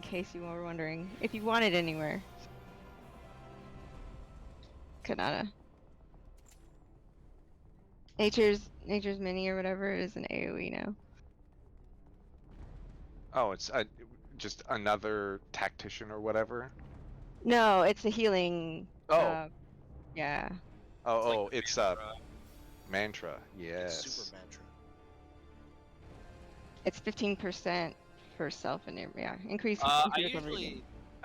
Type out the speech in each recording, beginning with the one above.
in case you were wondering. If you want it anywhere. Kanata. Nature's Mini or whatever is an AoE now. Oh, it's just another tactician or whatever? No, it's a healing. Oh. Yeah. It's mantra. Yes. It's super mantra. It's 15% for self and increase. I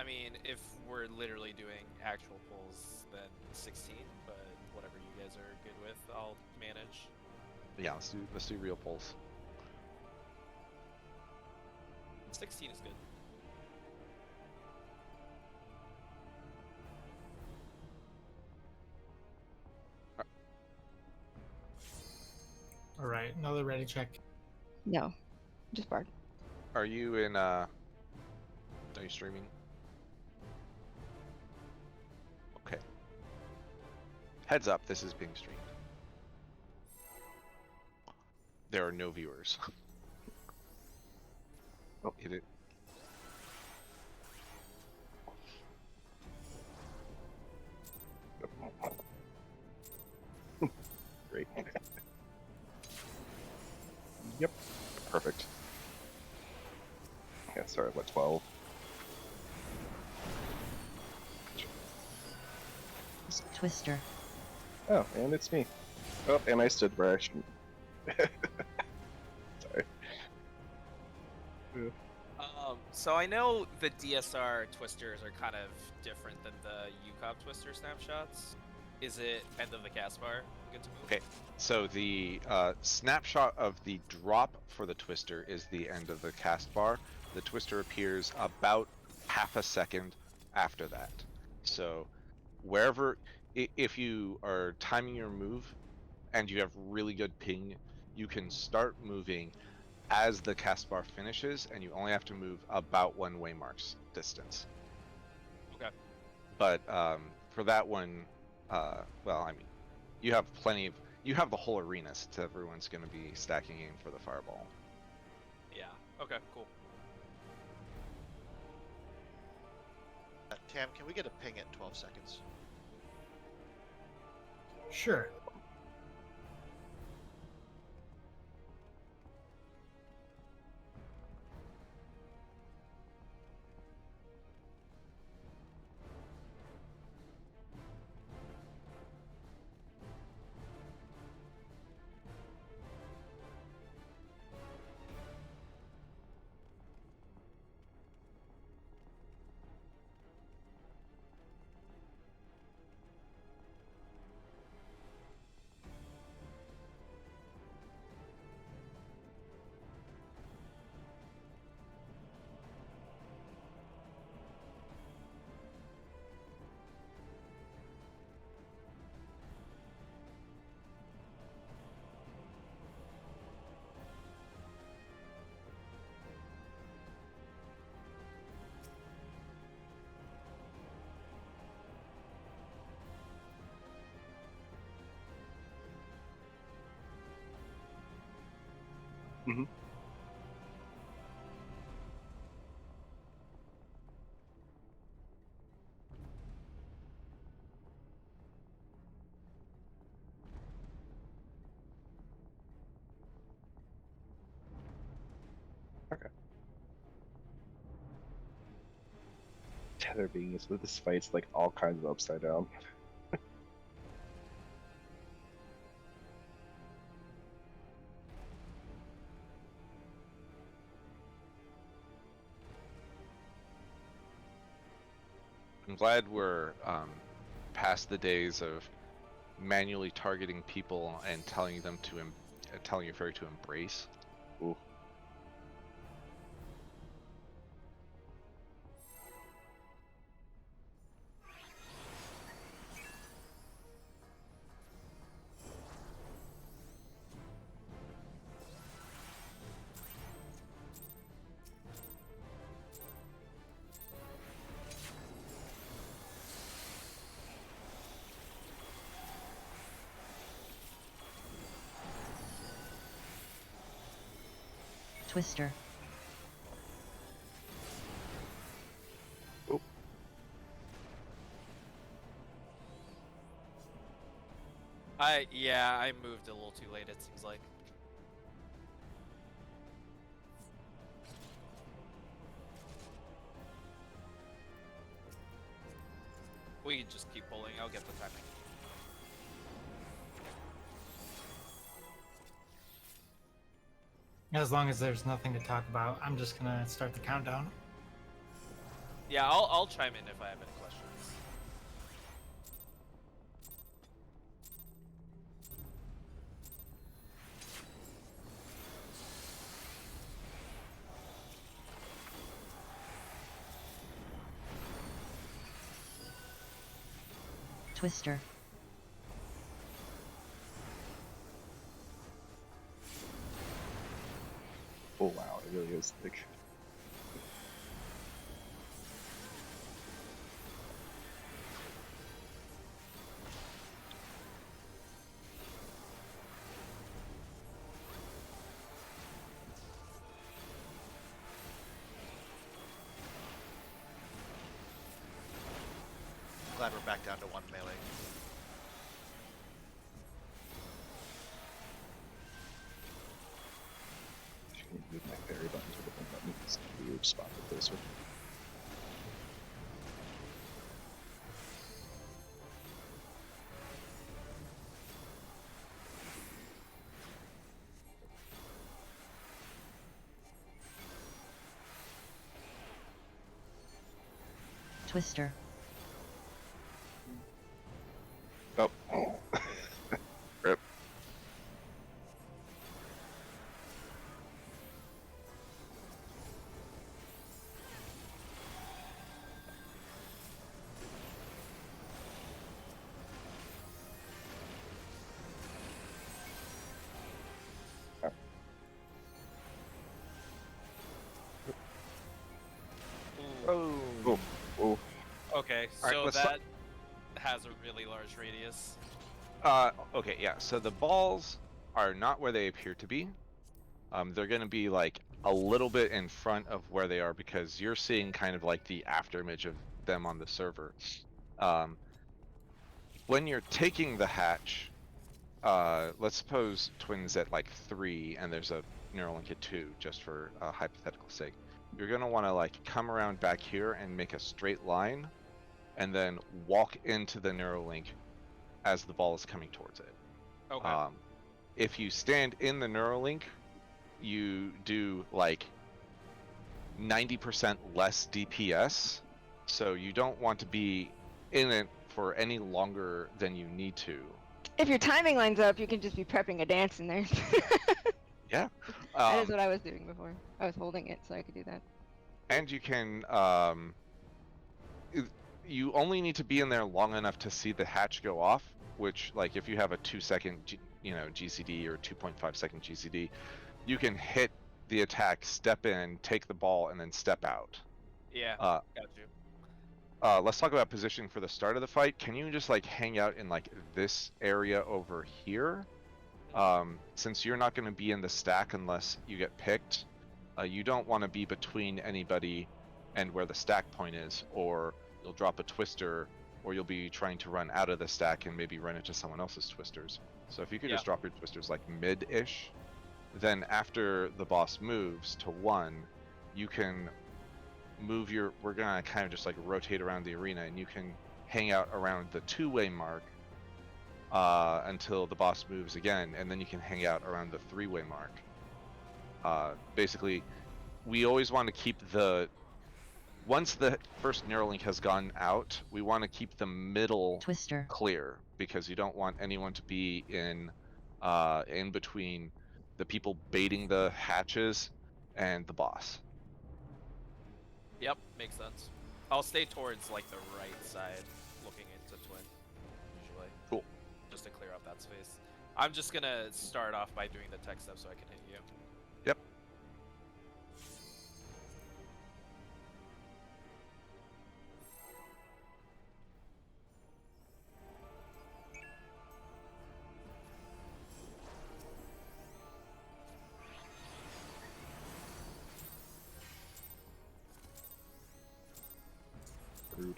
mean, if we're literally doing actual pulls, then 16. But whatever you guys are good with, I'll manage. Yeah, let's do real pulls. 16 is good. All right, another ready check. No, just Bard. Are you in? Are you streaming? Okay. Heads up, this is being streamed. There are no viewers. Oh, hit it. Great. Yep. Perfect. Yeah, sorry, what, 12? It's Twister. Oh, and it's me. Oh, and I stood where I shouldn't. Sorry. So I know the DSR twisters are kind of different than the UCOB twister snapshots. Is it end of the cast bar? Good to move? Okay, so the snapshot of the drop for the twister is the end of the cast bar. The twister appears about half a second after that. So wherever, if you are timing your move and you have really good ping, you can start moving as the cast bar finishes, and you only have to move about one waymark's distance. Okay. But for that one, well, I mean, you have you have the whole arena, so everyone's going to be stacking in for the fireball. Yeah. Okay. Cool. Tam, can we get a ping at 12 seconds? Sure. Mm-hmm. Okay. Tether being is that this fight's like all kinds of upside down. I'm glad we're past the days of manually targeting people and telling them to telling your fairy to embrace. Ooh. Twister. I moved a little too late. It seems like. We can just keep pulling. I'll get the timing. As long as there's nothing to talk about, I'm just gonna start the countdown. Yeah, I'll chime in if I have any questions. Twister. Oh wow, it really is thick. Glad we're back down to 1 melee. Just gonna move my fairy button to the different button. It's a weird spot to place with. Twister. Oh. Rip. Oh. Oh. Oh. Okay, All right, so let's that has a really large radius. Okay, yeah. So the balls are not where they appear to be. They're going to be like a little bit in front of where they are because you're seeing kind of like the after image of them on the server. When you're taking the hatch, let's suppose twins at like 3 and there's a Neuralink at 2, just for hypothetical sake. You're going to want to like come around back here and make a straight line and then walk into the Neuralink as the ball is coming towards it. Okay. If you stand in the Neuralink, you do like 90% less DPS, so you don't want to be in it for any longer than you need to. If your timing lines up, you can just be prepping a dance in there. Yeah. That is what I was doing before. I was holding it so I could do that. And you can you only need to be in there long enough to see the hatch go off, which like if you have a 2-second GCD or 2.5-second GCD, you can hit the attack, step in, take the ball, and then step out. Yeah, Uh, got you. let's talk about positioning for the start of the fight. Can you just like hang out in like this area over here? Since you're not going to be in the stack unless you get picked, you don't want to be between anybody and where the stack point is, or you'll drop a twister, or you'll be trying to run out of the stack and maybe run into someone else's twisters. So if you could Yeah. just drop your twisters like mid-ish, then after the boss moves to 1, you can move your, we're gonna kind of just like rotate around the arena, and you can hang out around the 2-way mark until the boss moves again, and then you can hang out around the 3-way mark. Basically, we always want to keep the, once the first Neuralink has gone out, we want to keep the middle Twister. clear, because you don't want anyone to be in between the people baiting the hatches and the boss. Yep, makes sense. I'll stay towards like the right side, looking into twin, usually. Cool. Just to clear up that space. I'm just gonna start off by doing the tech stuff so I can hit you. Yep. Rude.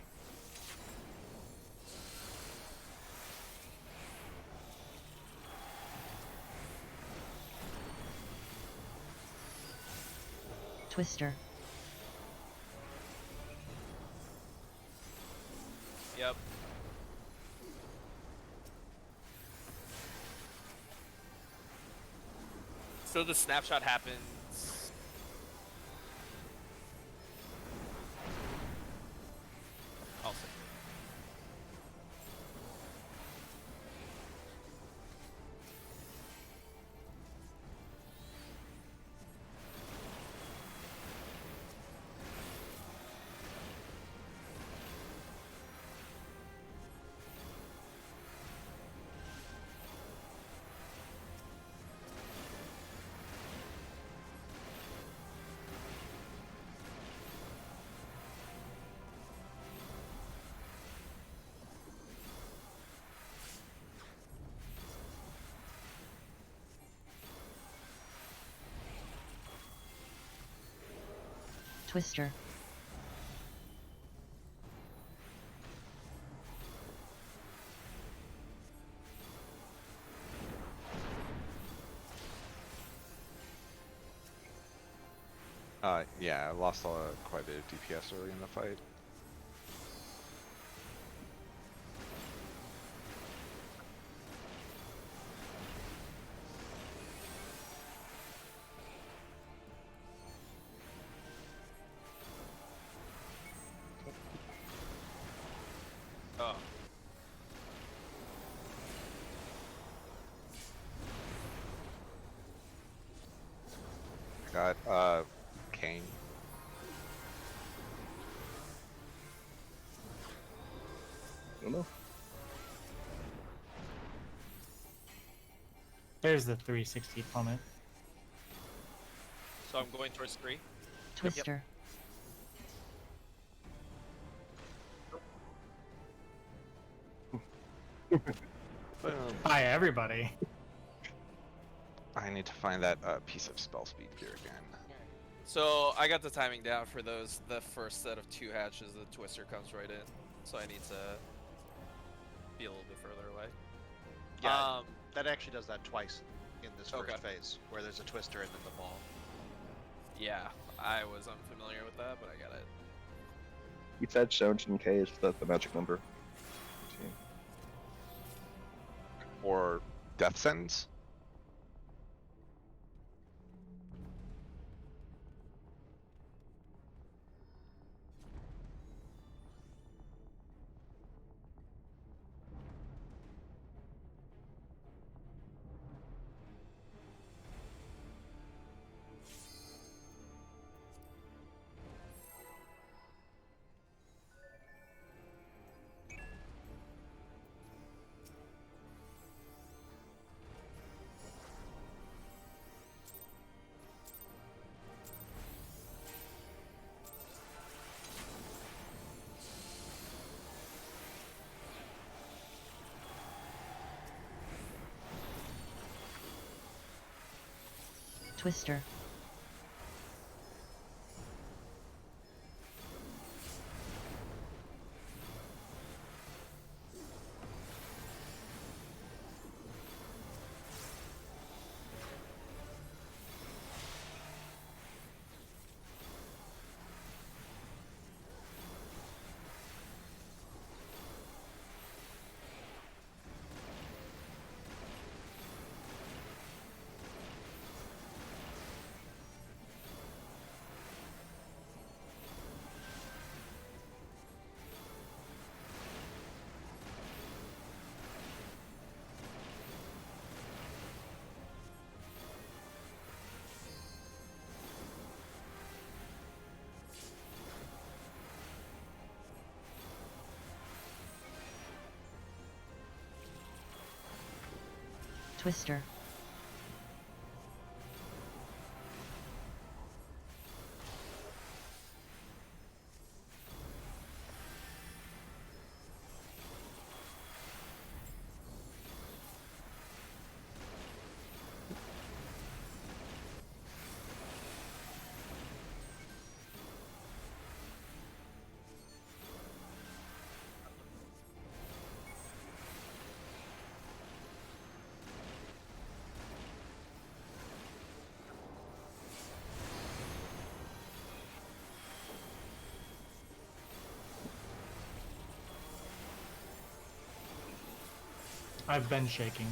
Twister. Yep. So the snapshot happens. I'll say. Twister. Yeah, I lost quite a bit of DPS early in the fight. Oh. I got Kane. I don't know. There's the 360 plummet. So I'm going towards 3. Twister. Boom. Hi, everybody. I need to find that piece of spell speed gear again. So I got the timing down for those. The first set of 2 hatches, the twister comes right in. So I need to be a little bit further away. Yeah, that actually does that twice in this first Okay. phase, where there's a twister and then the ball. Yeah, I was unfamiliar with that, but I got it. You said Shojin K is the magic number. Or death sentence. Twister. Twister. I've been shaking.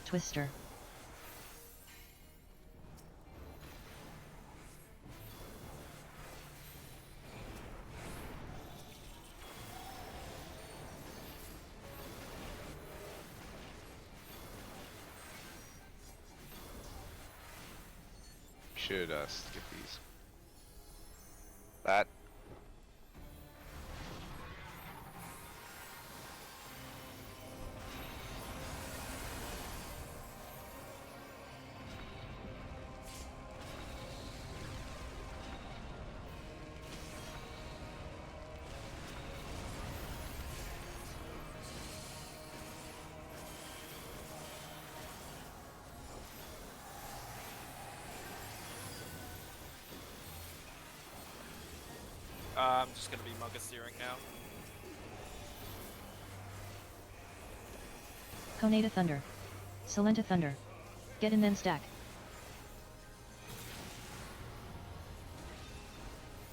Twister. Should skip these. That. I'm just gonna be Mocha steering now. Conata Thunder. Salenta Thunder. Get in then stack.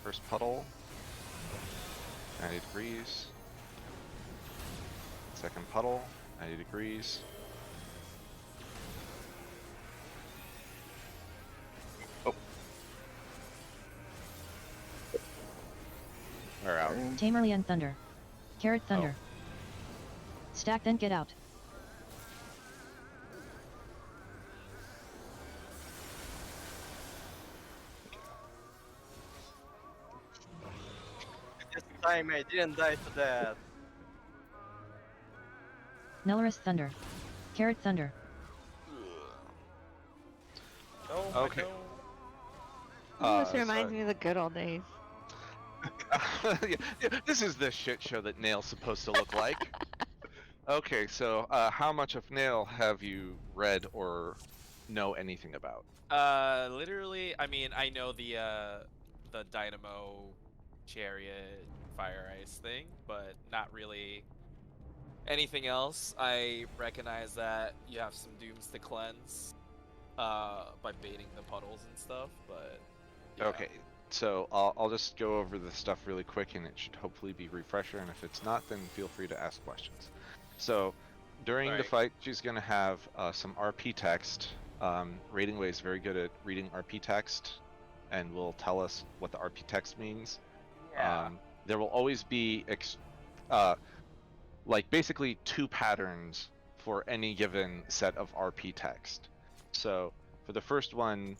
First puddle, 90 degrees. Second puddle, 90 degrees. Oh. We're out. Tamerlian Thunder. Carrot Thunder. Stack then get out. This time I didn't die to that. Nelorus Thunder. Carrot Thunder. No, Okay. This reminds me of the good old days. Yeah, this is the shit show that Nail's supposed to look like. Okay, so how much of Nail have you read or know anything about? Literally, I mean, I know the Dynamo Chariot Fire Ice thing, but not really anything else. I recognize that you have some dooms to cleanse by baiting the puddles and stuff, but yeah. Okay, so I'll just go over the stuff really quick, and it should hopefully be refresher. And if it's not, then feel free to ask questions. So during the Right. fight, she's gonna have some RP text. Rating Way is very good at reading RP text, and will tell us what the RP text means. Yeah. There will always be like basically two patterns for any given set of RP text. So for the first one,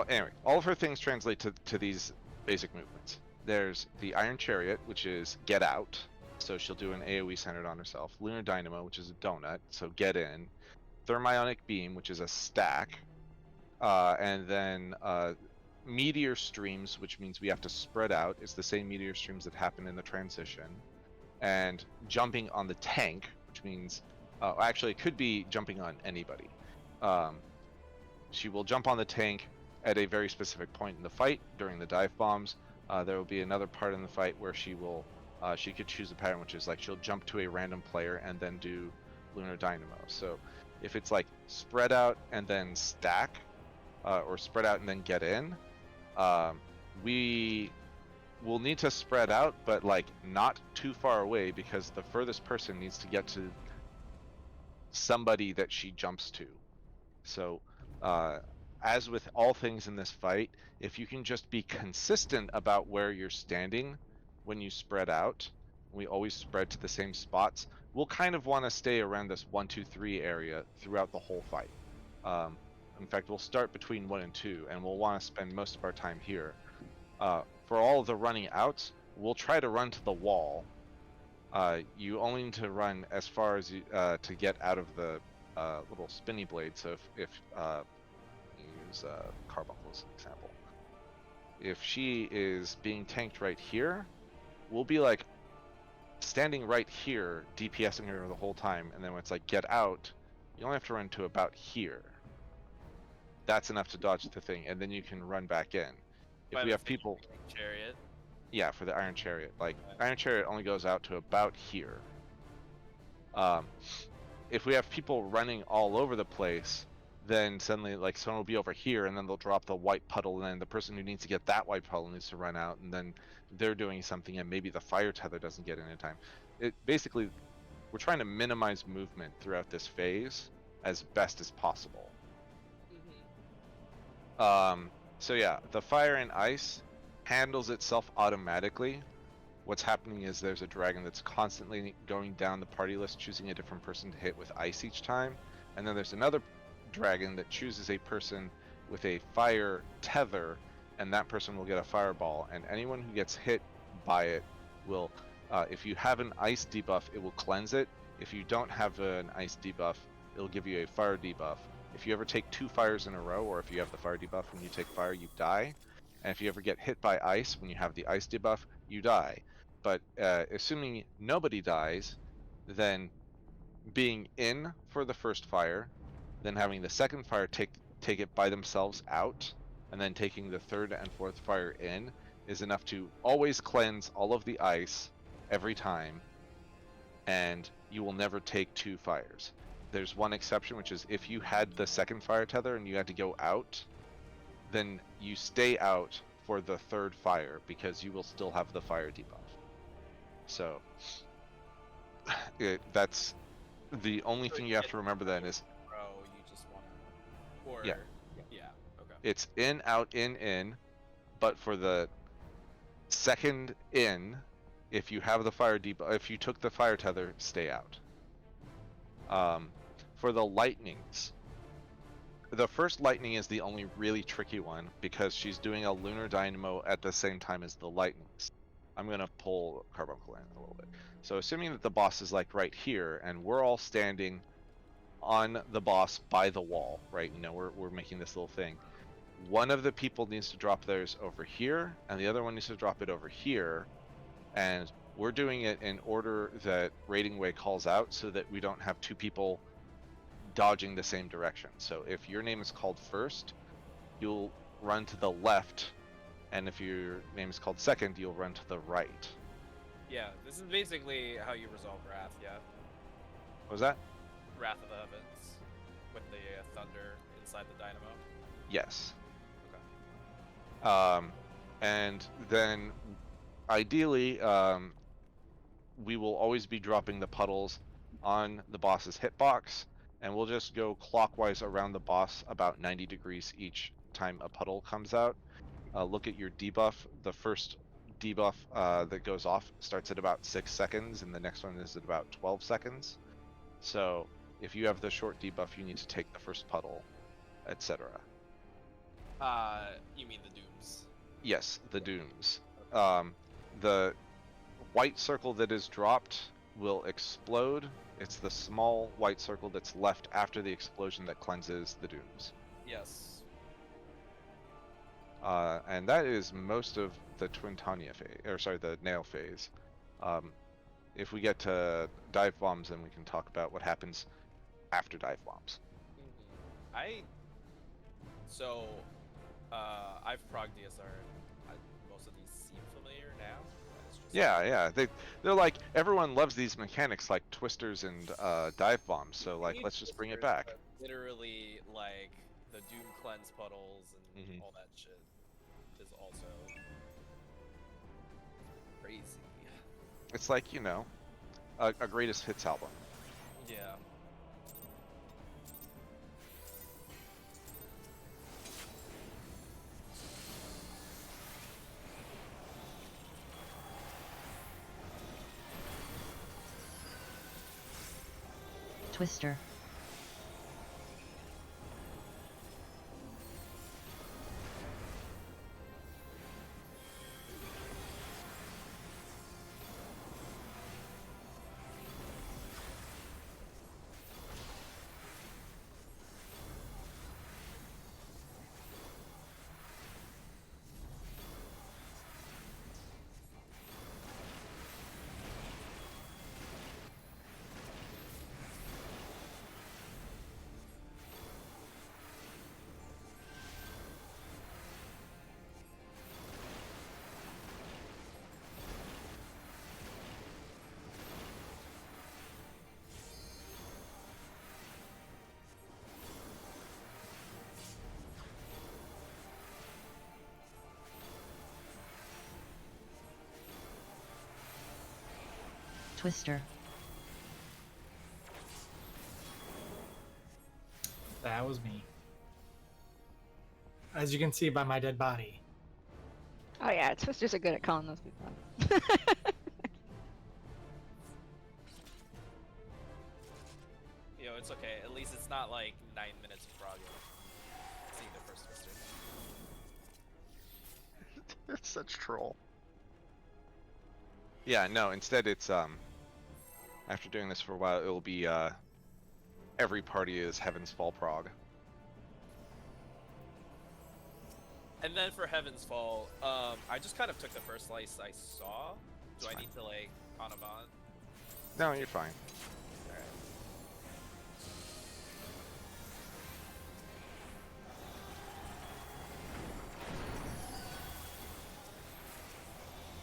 anyway, all of her things translate to these basic movements. There's the Iron Chariot, which is get out, so she'll do an AoE centered on herself. Lunar Dynamo, which is a donut, so get in. Thermionic Beam, which is a stack. And then Meteor Streams, which means we have to spread out. It's the same meteor streams that happen in the transition. And Jumping on the Tank, which means, actually, it could be jumping on anybody. She will jump on the tank at a very specific point in the fight during the dive bombs. There will be another part in the fight where she could choose a pattern, which is like she'll jump to a random player and then do Lunar Dynamo. So if it's like spread out and then stack, or spread out and then get in, we will need to spread out, but like not too far away, because the furthest person needs to get to somebody that she jumps to. So as with all things in this fight, if you can just be consistent about where you're standing when you spread out, we always spread to the same spots, we'll kind of want to stay around this 1, 2, 3 area throughout the whole fight. In fact, we'll start between 1 and 2, and we'll want to spend most of our time here. For all of the running outs, we'll try to run to the wall. You only need to run as far as you, to get out of the little spinny blade. So if you use Carbuncle as an example, if she is being tanked right here, we'll be like standing right here, DPSing her the whole time, and then when it's like get out, you only have to run to about here. That's enough to dodge the thing, and then you can run back in. If By we the have people, Chariot. yeah, for the Iron Chariot, like Iron Chariot only goes out to about here. If we have people running all over the place, then suddenly like someone will be over here and then they'll drop the white puddle, and then the person who needs to get that white puddle needs to run out, and then they're doing something and maybe the fire tether doesn't get in in time. It basically, we're trying to minimize movement throughout this phase as best as possible. So yeah, the fire and ice handles itself automatically. What's happening is there's a dragon that's constantly going down the party list, choosing a different person to hit with ice each time. And then there's another dragon that chooses a person with a fire tether, and that person will get a fireball. And anyone who gets hit by it will, if you have an ice debuff, it will cleanse it. If you don't have an ice debuff, it'll give you a fire debuff. If you ever take 2 fires in a row, or if you have the fire debuff when you take fire, you die. And if you ever get hit by ice when you have the ice debuff, you die. But assuming nobody dies, then being in for the first fire, then having the second fire take it by themselves out, and then taking the third and fourth fire in is enough to always cleanse all of the ice every time, and you will never take 2 fires. There's one exception, which is if you had the second fire tether and you had to go out, then you stay out for the third fire because you will still have the fire debuff. So that's the only thing you have to remember then is Bro, you just want to. Or Yeah. Yeah. Okay. it's in, out, in, but for the second in, if you have the fire debuff, if you took the fire tether, stay out. For the lightnings, the first lightning is the only really tricky one because she's doing a lunar dynamo at the same time as the lightnings. I'm gonna pull Carbuncle in a little bit. So assuming that the boss is like right here, and we're all standing on the boss by the wall, right? You know, we're making this little thing. One of the people needs to drop theirs over here, and the other one needs to drop it over here. And we're doing it in order that Raiding Way calls out so that we don't have 2 people dodging the same direction. So if your name is called first, you'll run to the left, and if your name is called second, you'll run to the right. Yeah, this is basically how you resolve Wrath, yeah? What was that? Wrath of the Heavens. With the thunder inside the dynamo. Yes. Okay. And then ideally, we will always be dropping the puddles on the boss's hitbox, and we'll just go clockwise around the boss about 90 degrees each time a puddle comes out. Look at your debuff. The first debuff that goes off starts at about 6 seconds, and the next one is at about 12 seconds. So if you have the short debuff, you need to take the first puddle, etc. You mean the Dooms? Yes, the dooms. The white circle that is dropped will explode. It's the small white circle that's left after the explosion that cleanses the dooms. Yes. And that is most of the Twintania phase, or sorry, the nail phase. If we get to dive bombs, then we can talk about what happens after dive bombs. So, I've progged DSR. Most of these seem familiar now. It's just Yeah, they're like, everyone loves these mechanics like twisters and dive bombs, so like Need let's just bring it twisters, back. but literally, like the Doom cleanse puddles and Mhm. all that shit is also crazy. It's like, you know, a greatest hits album. Yeah. Twister. Twister. That was me. As you can see by my dead body. Oh yeah, Twisters are good at calling those people out. Yo, it's okay. At least it's not like 9 minutes of progress. Seeing the first twister. It's such troll. Yeah, no, instead it's after doing this for a while, it'll be every party is Heaven's Fall prog. And then for Heaven's Fall, I just kind of took the first slice I saw. Do I need to like on them on? No, you're fine. Alright.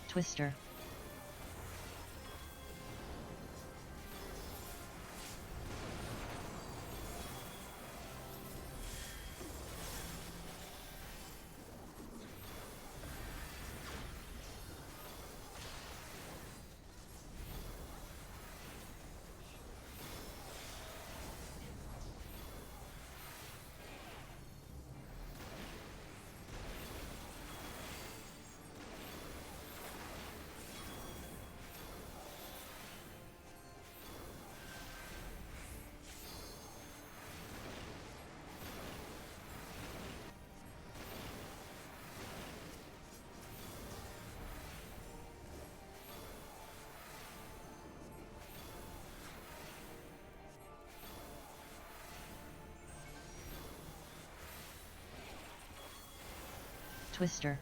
Twister. Twister.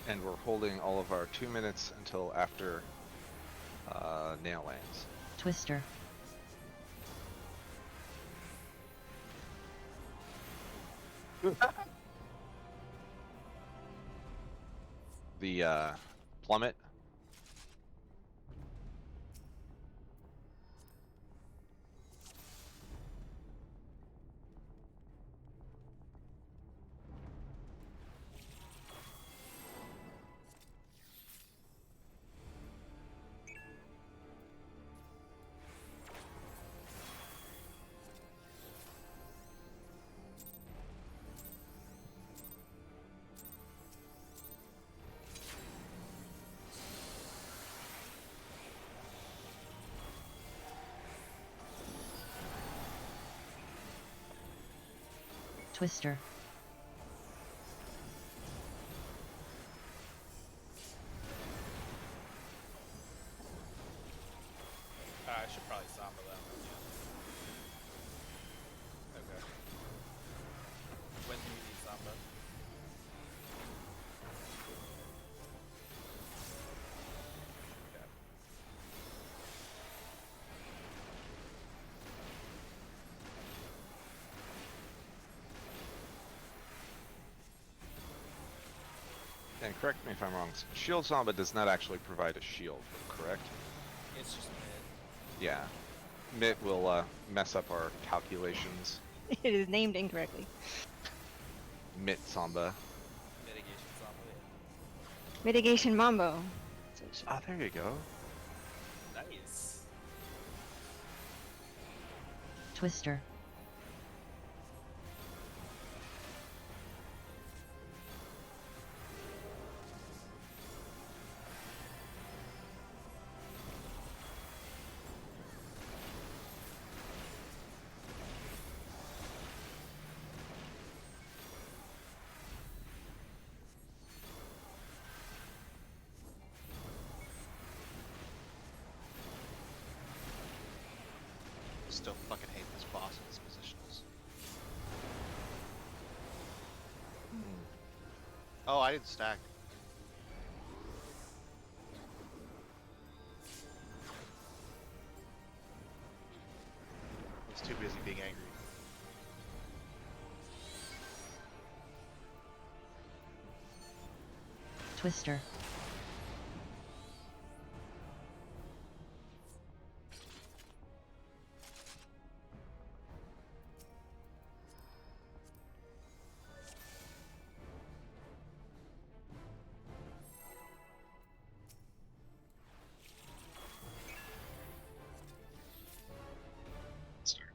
And we're holding all of our 2 minutes until after nail lands. Twister. The plummet. Twister. I should probably Samba them. Yeah. Okay. When do you need Samba? Okay. And correct me if I'm wrong, Shield Samba does not actually provide a shield, correct? It's just mid. Yeah. Mitt will mess up our calculations. It is named incorrectly. Mitt Samba. Mitigation Samba. Yeah. Mitigation Mambo. So it should- Ah, there you go. Nice. Twister. still fucking hate this boss and his positionals. Oh, I didn't stack. I was too busy being angry. Twister. Start.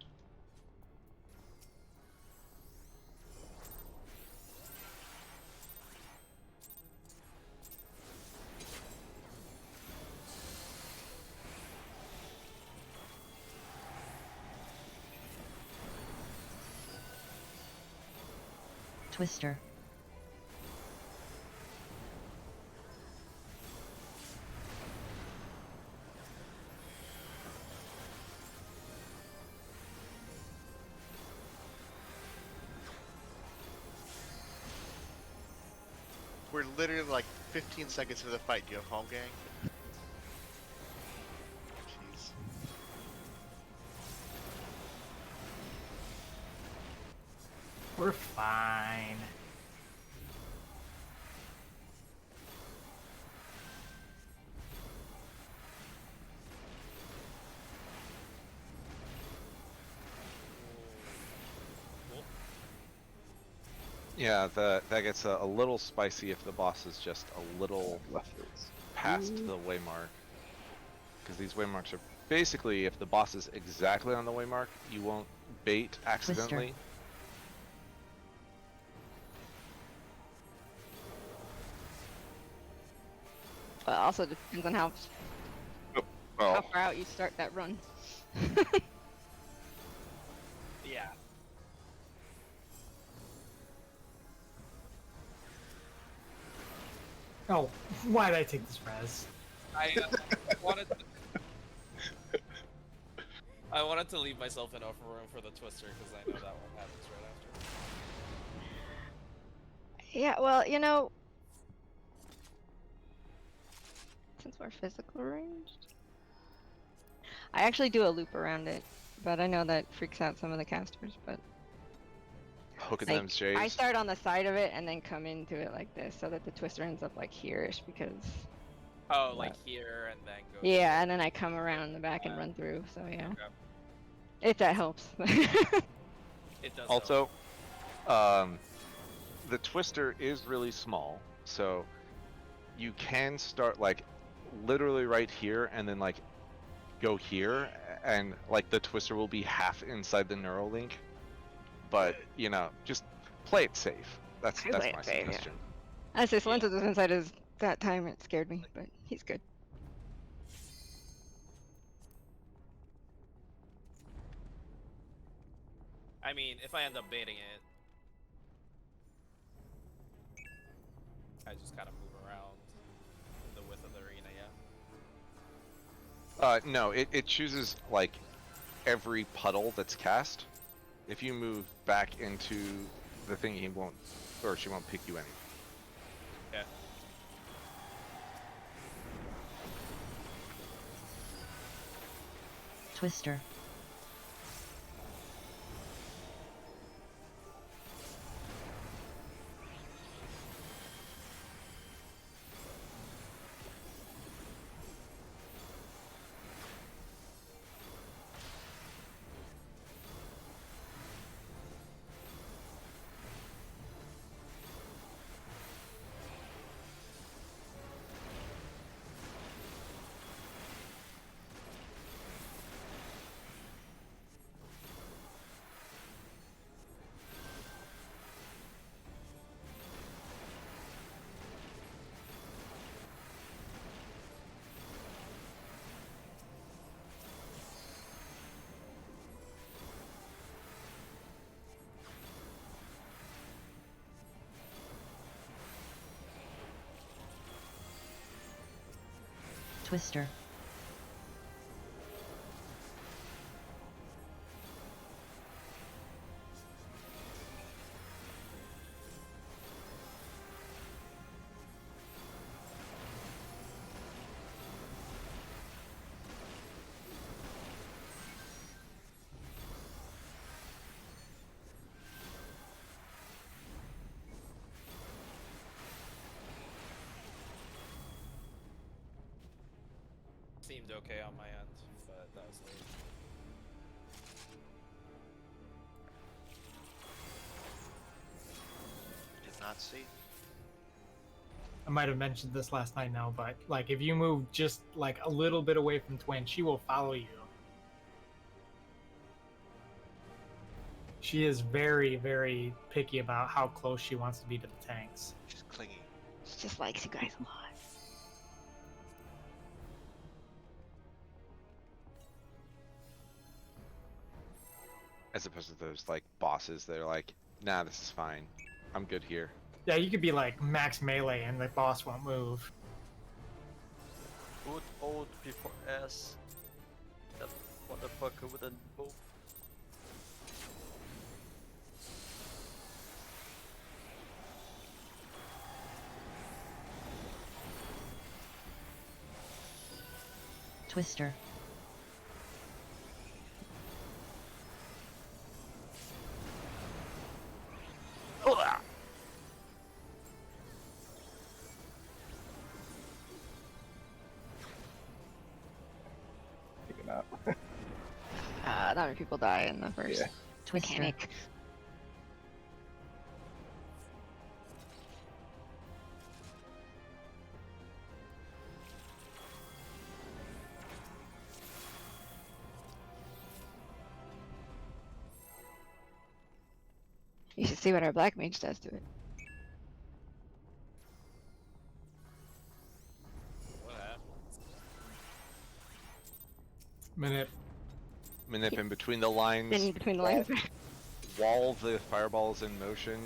Twister. We're literally like 15 seconds into the fight. You have home gang? Jeez. We're fine. Yeah, that gets a little spicy if the boss is just a little Leftovers. past the waymark. Because these waymarks are basically, if the boss is exactly on the waymark, you won't bait accidentally. But also depends on how Oh, far out you start that run. Yeah. Oh, why did I take this res? I wanted. I wanted to leave myself enough room for the twister because I know that one happens right after. Yeah, well, you know, since we're physical ranged, I actually do a loop around it, but I know that freaks out some of the casters. But Hooking like, them J's. I start on the side of it and then come into it like this, so that the twister ends up like here-ish because. Oh, like here and then go. Yeah, and then I come around the back and run through. So yeah, Okay. if that helps. It does. Also, the twister is really small, so you can start like literally right here and then like go here, and like the twister will be half inside the Neuralink. But you know, just play it safe. That's I play my it safe, yeah. suggestion. I say Slentus was inside his that time. It scared me, but he's good. I mean, if I end up baiting it, I just kind of move around the width of the arena. Yeah. No, it chooses like every puddle that's cast. If you move back into the thing, he won't, or she won't pick you any. Yeah. Twister. Twister. seemed okay on my end, but that was late. Did not see. I might have mentioned this last night now, but like if you move just like a little bit away from Twin, she will follow you. She is very, very picky about how close she wants to be to the tanks. She's clingy. She just likes you guys a lot. As opposed to those like bosses that are like, nah, this is fine. I'm good here. Yeah, you could be like max melee and the boss won't move. Good old P4S. That motherfucker with a bow. Twister. Picking up. Not many people die in the first Yeah. Twister. mechanic. You should see what our black mage does to it. What happened? Minute. Manip in between the lines. In between the lines. Wall the fireballs in motion.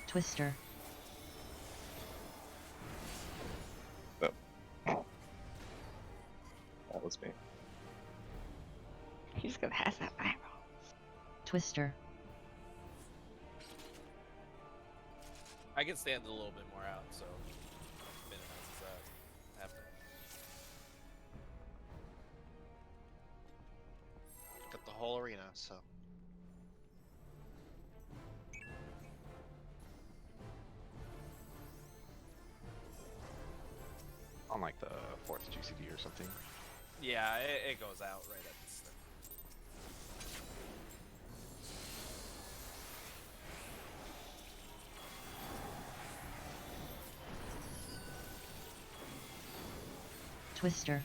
Twister. That was me. He's gonna have that eyebrow. Twister. I can stand a little bit more out, so minimizes that happening. Got the whole arena, so. On like the 4th GCD or something. Yeah, it goes out right at this thing. Twister.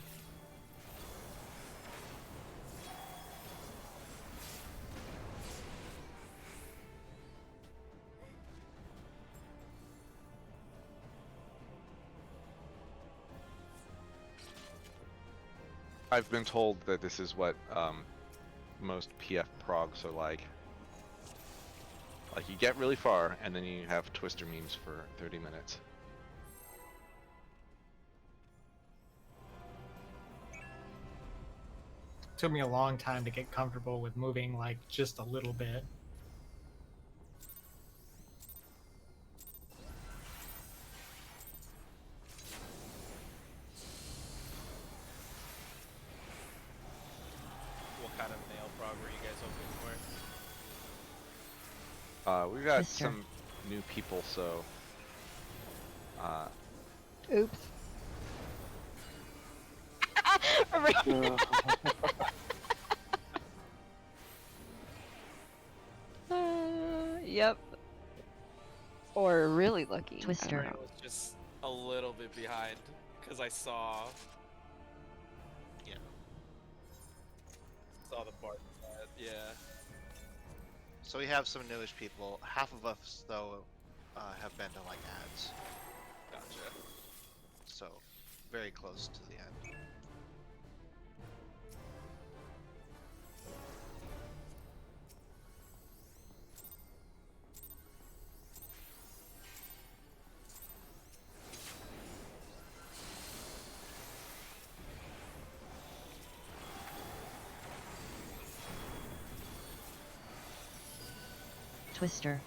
I've been told that this is what most PF progs are like. Like you get really far and then you have Twister memes for 30 minutes. Took me a long time to get comfortable with moving like just a little bit. What kind of nail prog were you guys hoping for? We've got Twister. some new people, so Oops. Yep. Or really lucky. I don't Twister. I know. was just a little bit behind because I saw the part. Yeah. So we have some newish people. Half of us, though, have been to like ads. Gotcha. So, very close to the end. Twister.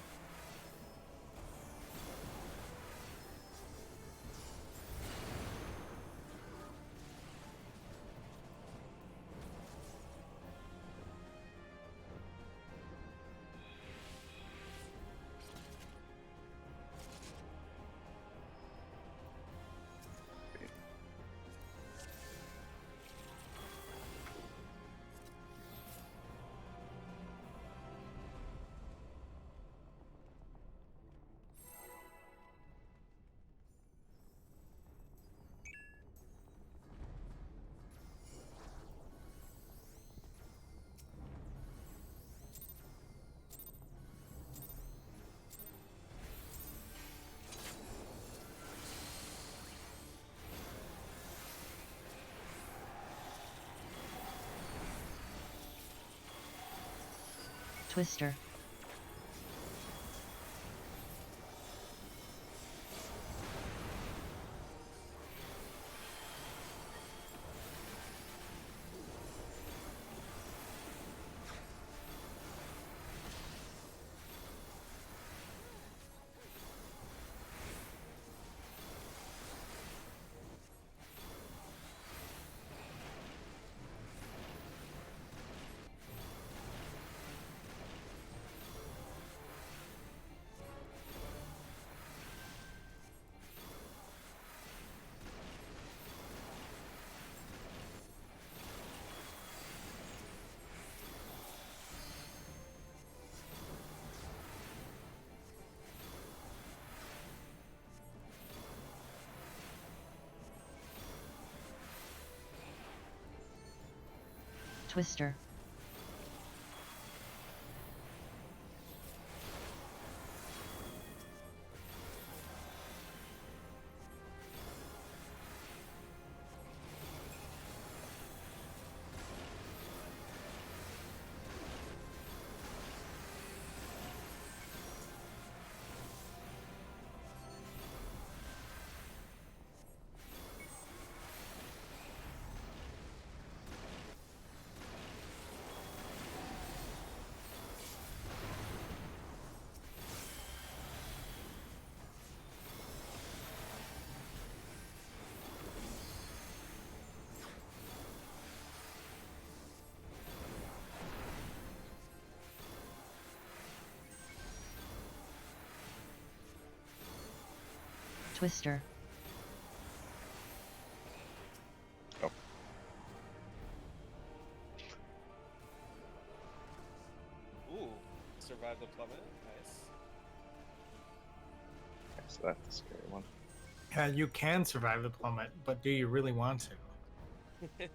Twister. Twister. Twister. Oh. Ooh, survive the plummet. Nice. So that's the scary one. You can survive the plummet, but do you really want to?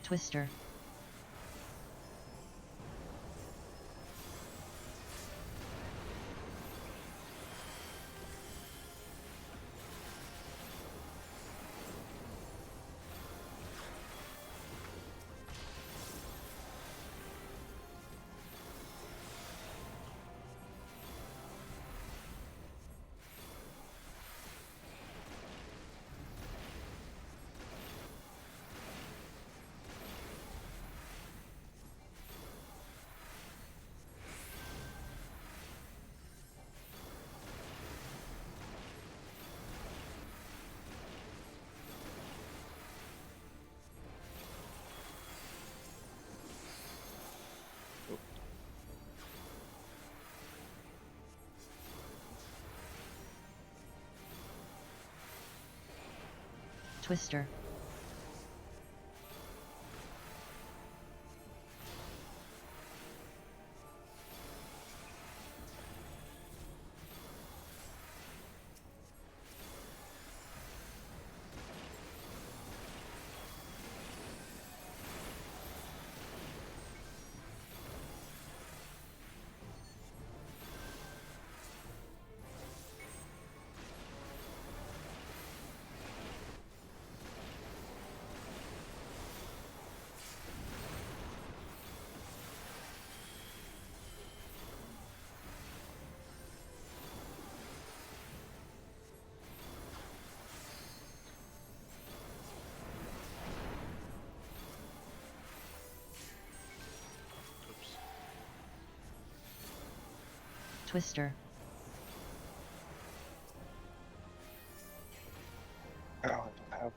Twister. Twister. Oops. Twister. Oh, I don't have.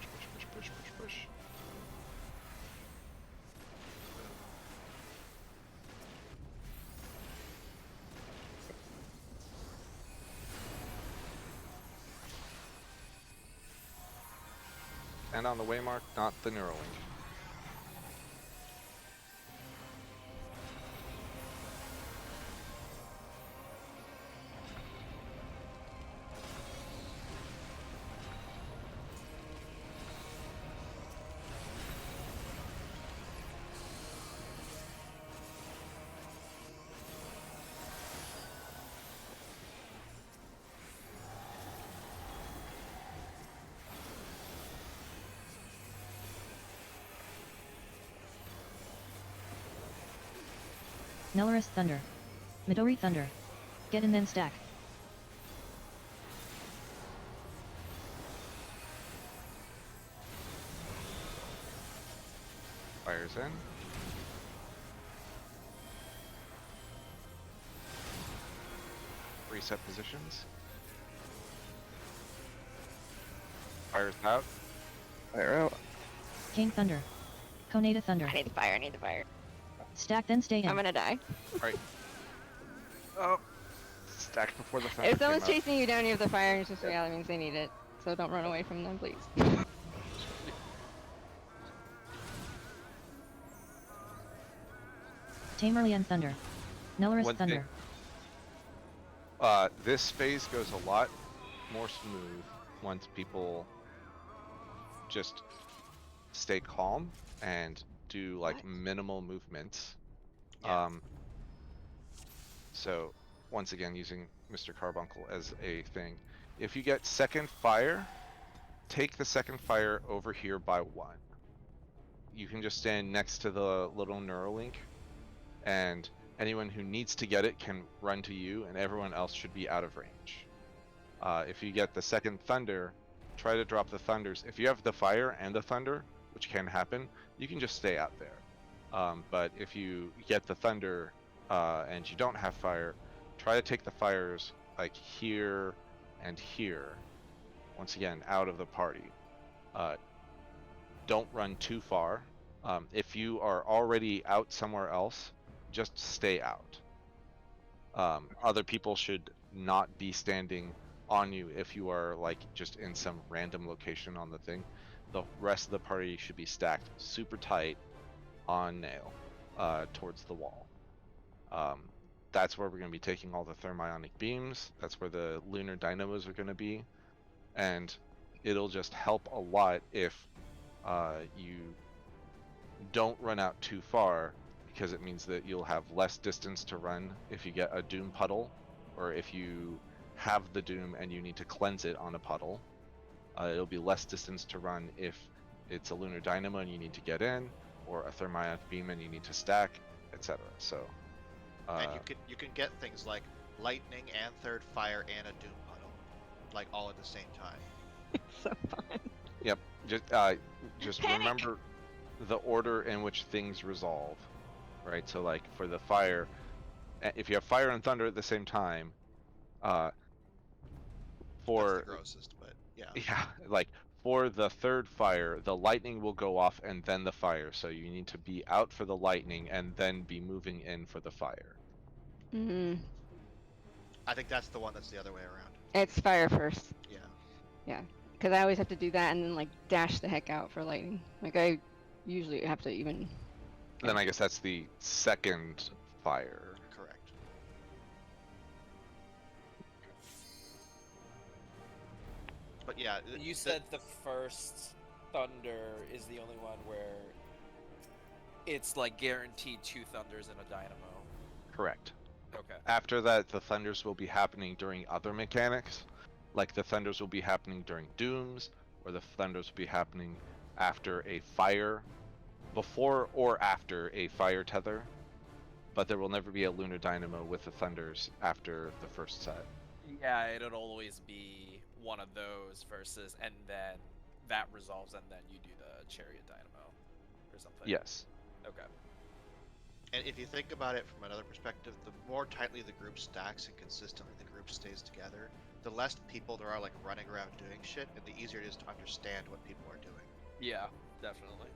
Push, push, push, push, push, push. and on the waymark, not the Neuralink. Nelorus Thunder. Midori Thunder. Get and then stack. Fires in. Reset positions. Fires out. Fire out. King Thunder. Konata Thunder. I need the fire. I need the fire. Stack then stay in. I'm gonna die. Alright. Oh. Stacked before the thunder If someone's came up. chasing you down, you have the fire, and it's just yeah, that means they need it. So don't run away from them, please. Tamerlian Thunder. Nelorus One thing- Thunder. This phase goes a lot more smooth once people just stay calm and do like What? minimal movements. Yeah. So once again, using Mr. Carbuncle as a thing, if you get second fire, take the second fire over here by 1. You can just stand next to the little Neuralink, and anyone who needs to get it can run to you, and everyone else should be out of range. If you get the second thunder, try to drop the thunders. If you have the fire and the thunder, which can happen, you can just stay out there. But if you get the thunder and you don't have fire, try to take the fires like here and here. Once again, out of the party. Don't run too far. If you are already out somewhere else, just stay out. Other people should not be standing on you if you are like just in some random location on the thing. The rest of the party should be stacked super tight on nail towards the wall. That's where we're going to be taking all the thermionic beams. That's where the lunar dynamos are going to be. And it'll just help a lot if you don't run out too far, because it means that you'll have less distance to run if you get a doom puddle, or if you have the doom and you need to cleanse it on a puddle. It'll be less distance to run if it's a lunar dynamo and you need to get in, or a thermionic beam and you need to stack, etc. So And you can get things like lightning and third fire and a doom puddle, like all at the same time. It's so fun. Yep. Just Panic! remember the order in which things resolve, right? So like for the fire, if you have fire and thunder at the same time, That's for the grossest, but yeah. yeah, like for the third fire, the lightning will go off and then the fire. So you need to be out for the lightning and then be moving in for the fire. Mm. I think that's the one that's the other way around. It's fire first. Yeah. Yeah. Because I always have to do that and then like dash the heck out for lightning. Like I usually have to even. Then I guess that's the second fire. Correct. But yeah, You said the first thunder is the only one where it's like guaranteed 2 thunders and a dynamo. Correct. Okay. After that, the thunders will be happening during other mechanics. Like the thunders will be happening during dooms, or the thunders will be happening after a fire, before or after a fire tether. But there will never be a lunar dynamo with the thunders after the first set. Yeah, it'll always be one of those versus, and then that resolves, and then you do the chariot dynamo or something. Yes. Okay. and if you think about it from another perspective, the more tightly the group stacks and consistently the group stays together, the less people there are like running around doing shit, and the easier it is to understand what people are doing. Yeah, definitely.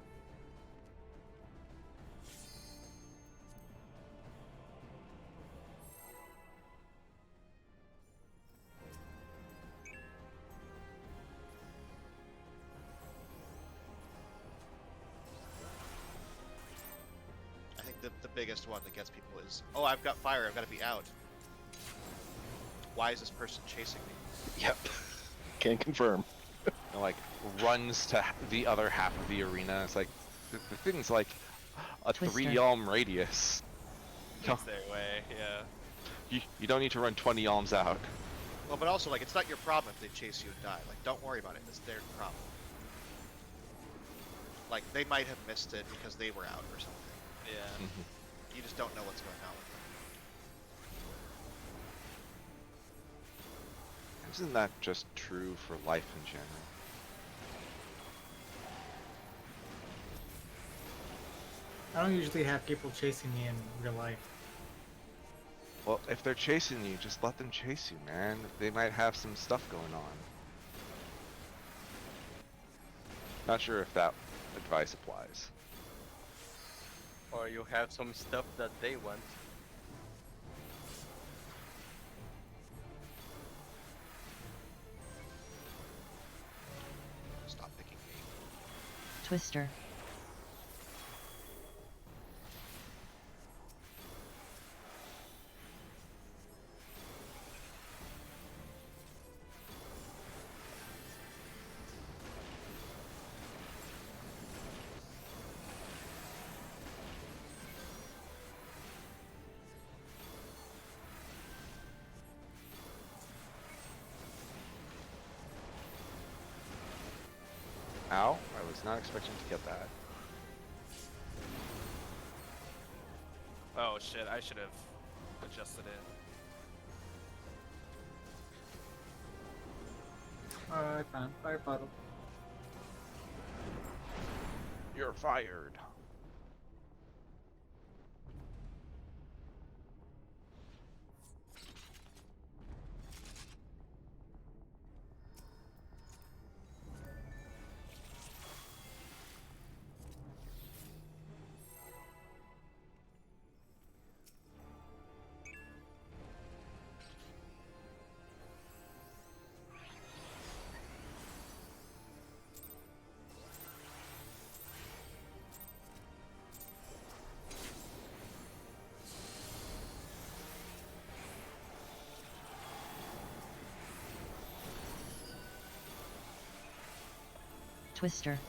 the biggest one that gets people is, oh, I've got fire, I've got to be out. Why is this person chasing me? Yep. Can confirm. And like runs to the other half of the arena. It's like the thing's like a Twister. 3 yalm radius. Makes their way, yeah. You don't need to run 20 yalms out. Well, but also, like, it's not your problem if they chase you and die. Like, don't worry about it. It's their problem. Like, they might have missed it because they were out or something. Yeah. You just don't know what's going on with them. Isn't that just true for life in general? I don't usually have people chasing me in real life. Well, if they're chasing you, just let them chase you, man. They might have some stuff going on. Not sure if that advice applies. Or you have some stuff that they want. Stop picking me. Twister. Ow, I was not expecting to get that. Oh shit, I should have adjusted it. I found fire puddle. You're fired. Twister.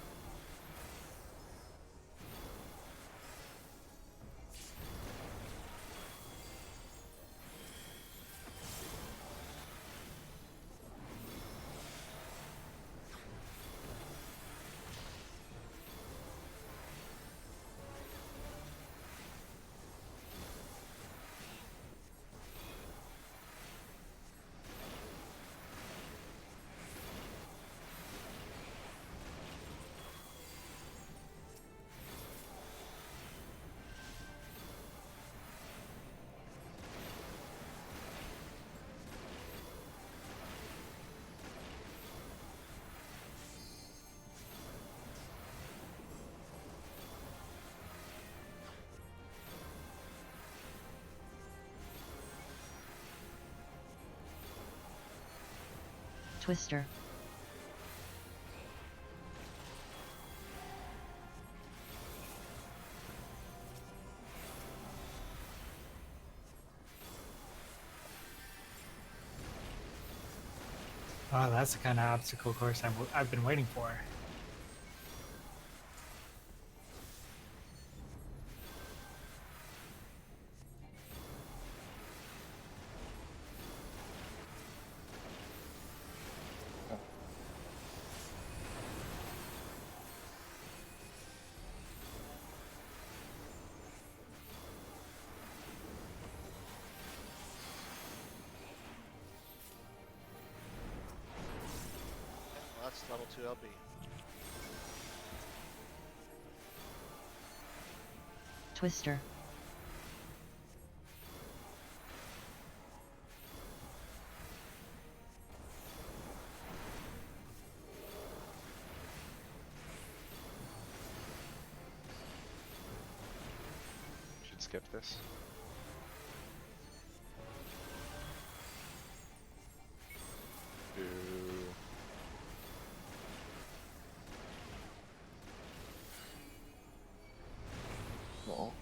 Twister. Oh, that's the kind of obstacle course I've been waiting for. Well, that's level 2 LB. Twister. Should skip this. Do... Oh.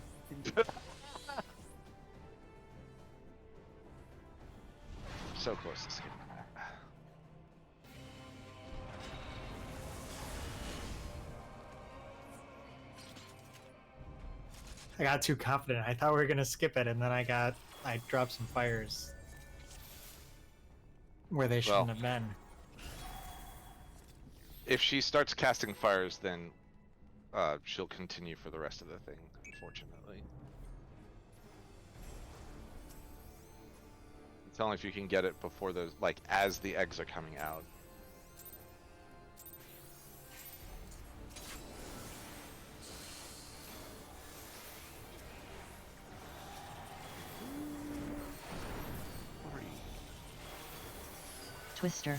so close to skipping that. I got too confident. I thought we were gonna skip it, and then I dropped some fires where they shouldn't Well, have been. if she starts casting fires, then she'll continue for the rest of the thing, unfortunately. It's only if you can get it before those, like, as the eggs are coming out. Twister.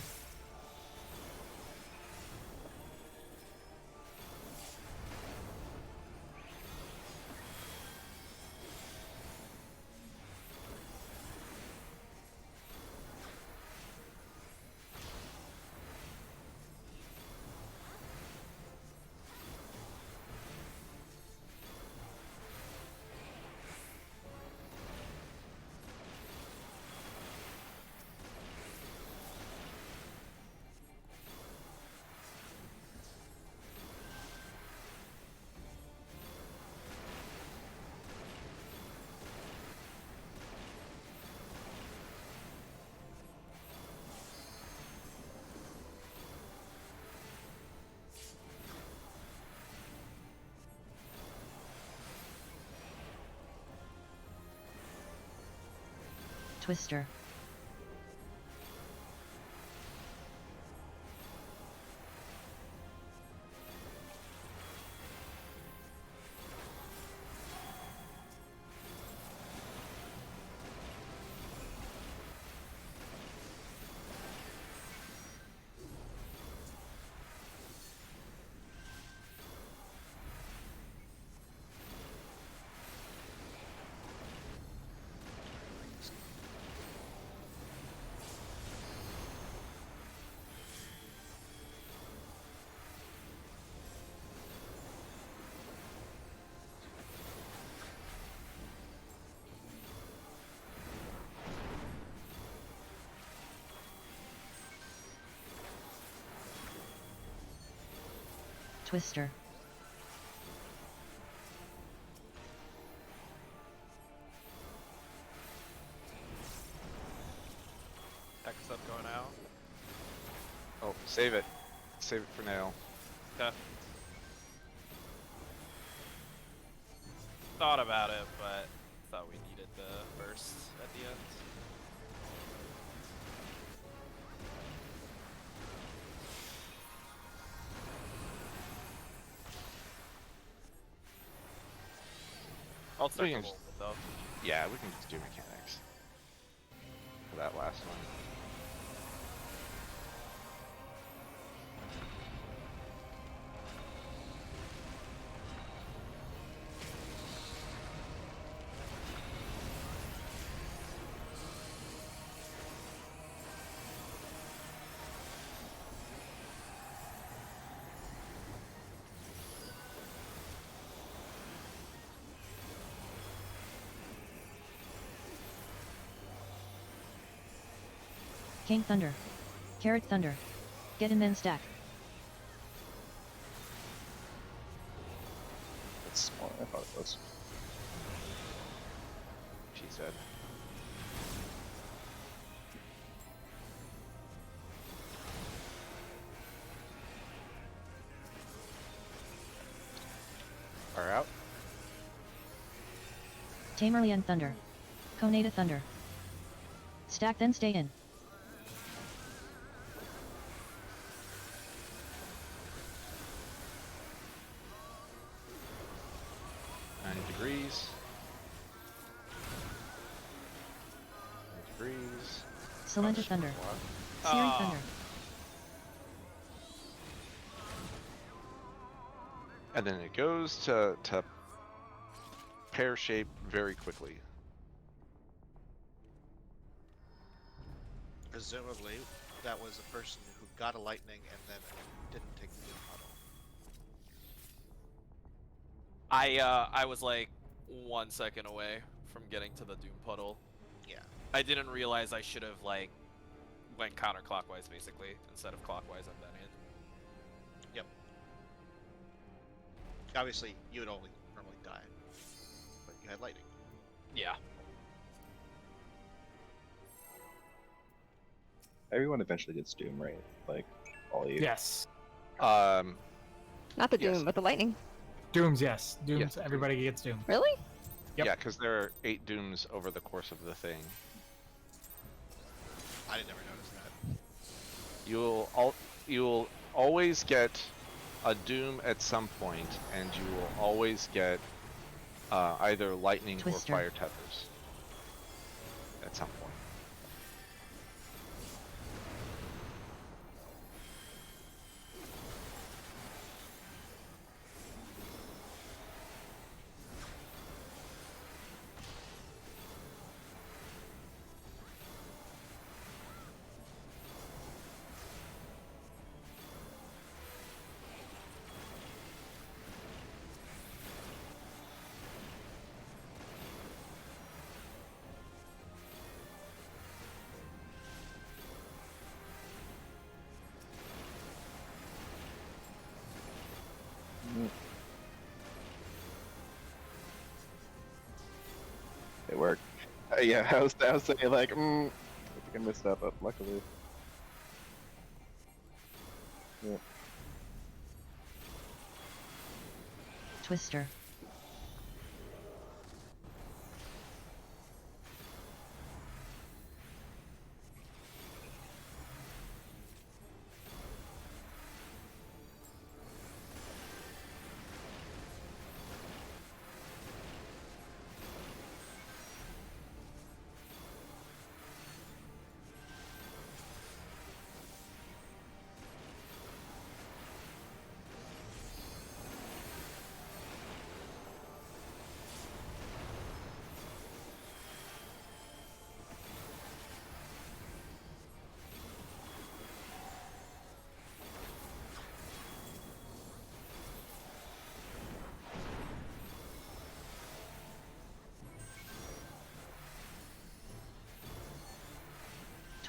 Twister. Twister. X up going out. Oh, save it. Save it for now. Okay. Thought about it, but thought we needed the burst at the end. I'll start We to can roll just- it though. Yeah, we can just do mechanics for that last one. King Thunder. Carrot Thunder. Get in then stack. That's smaller than I thought it was. She said. Are out. Tamerlian Thunder. Conata Thunder. Stack then stay in. 90 degrees. 90 degrees. Salenta Thunder. What? Siri Ah. Thunder. And then it goes to pear shape very quickly. Presumably, that was a person who got a lightning and then didn't take the doom puddle. I was like 1 second away from getting to the doom puddle. Yeah. I didn't realize I should have like went counterclockwise basically instead of clockwise on that end. Obviously, you would only normally die, but you had lightning. Yeah. Everyone eventually gets Doom, right? Like, all you. Yes. Um, Not the Yes. Doom, but the lightning. Dooms, yes. Dooms, Yes, Doom. everybody gets Doom. Really? Yep. Yeah, because there are 8 dooms over the course of the thing. I didn't ever notice that. You'll always get a doom at some point, and you will always get either lightning Twister. or fire tethers at some point. It worked. Yeah, I was saying like, I think I missed that, but luckily. Yeah. Twister.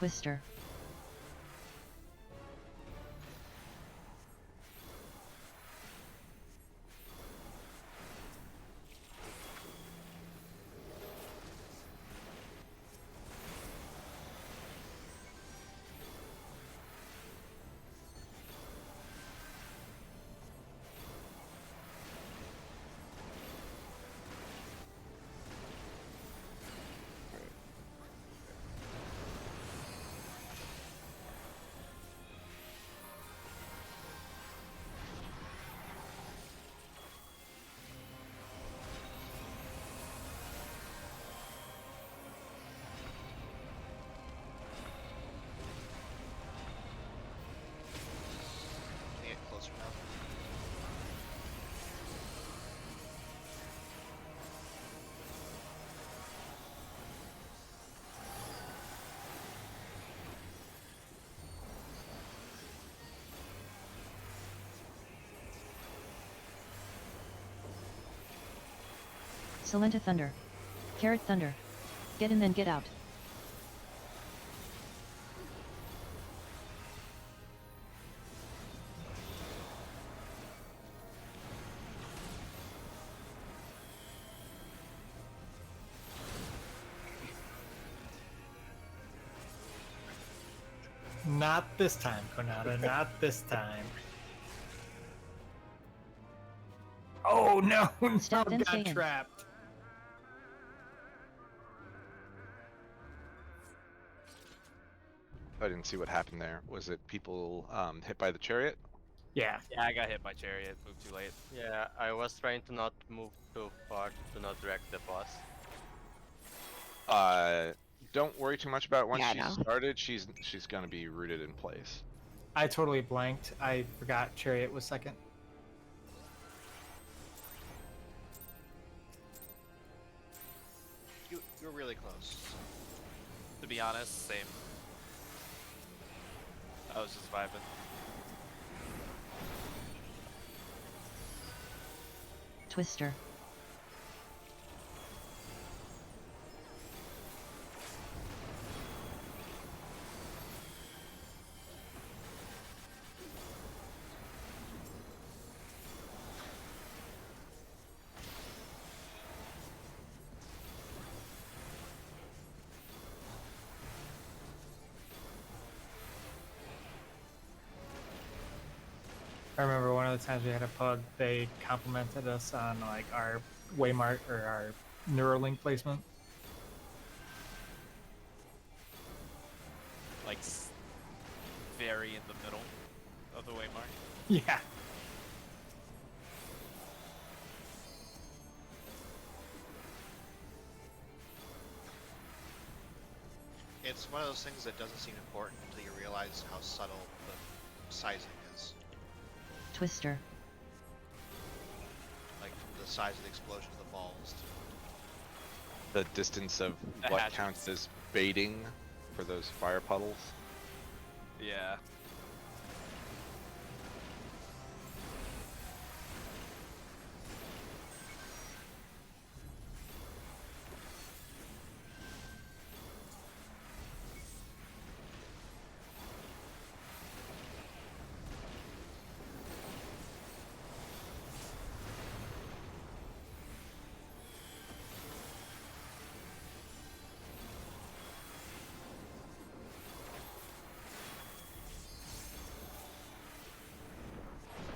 Twister. Can you get closer now? Salenta Thunder. Carrot Thunder. Get in then get out. Not this time, Konata. Not this time. Oh no! No, Step then stay got in. trapped. I didn't see what happened there. Was it people hit by the chariot? Yeah. Yeah, I got hit by chariot. Moved too late. Yeah, I was trying to not move too far to not wreck the boss. Don't worry too much about it. Once Yeah, she no. started, she's gonna be rooted in place. I totally blanked. I forgot Chariot was second. You're really close. To be honest, same. I was just vibing. Twister. I remember one of the times we had a pug, they complimented us on like our Waymark or our Neuralink placement. Like very in the middle of the waymark. Yeah. It's one of those things that doesn't seem important until you realize how subtle the sizing is. Twister. Like from the size of the explosion of the balls. The distance of The what hatchets. counts as baiting for those fire puddles. Yeah.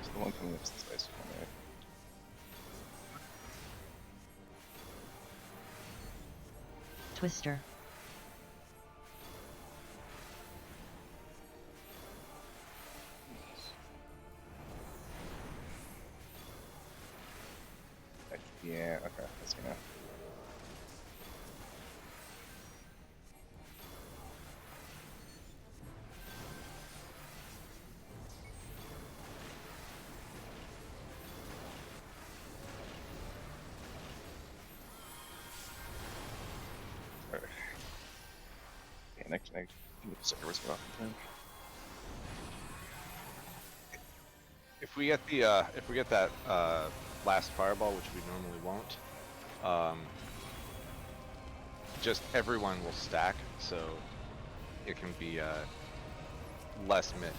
It's the one coming up since ice one, right? Twister. Yeah, okay, I see now. Alright. Okay, next. Service well. If we get the if we get that last fireball, which we normally won't, just everyone will stack, so it can be less mid.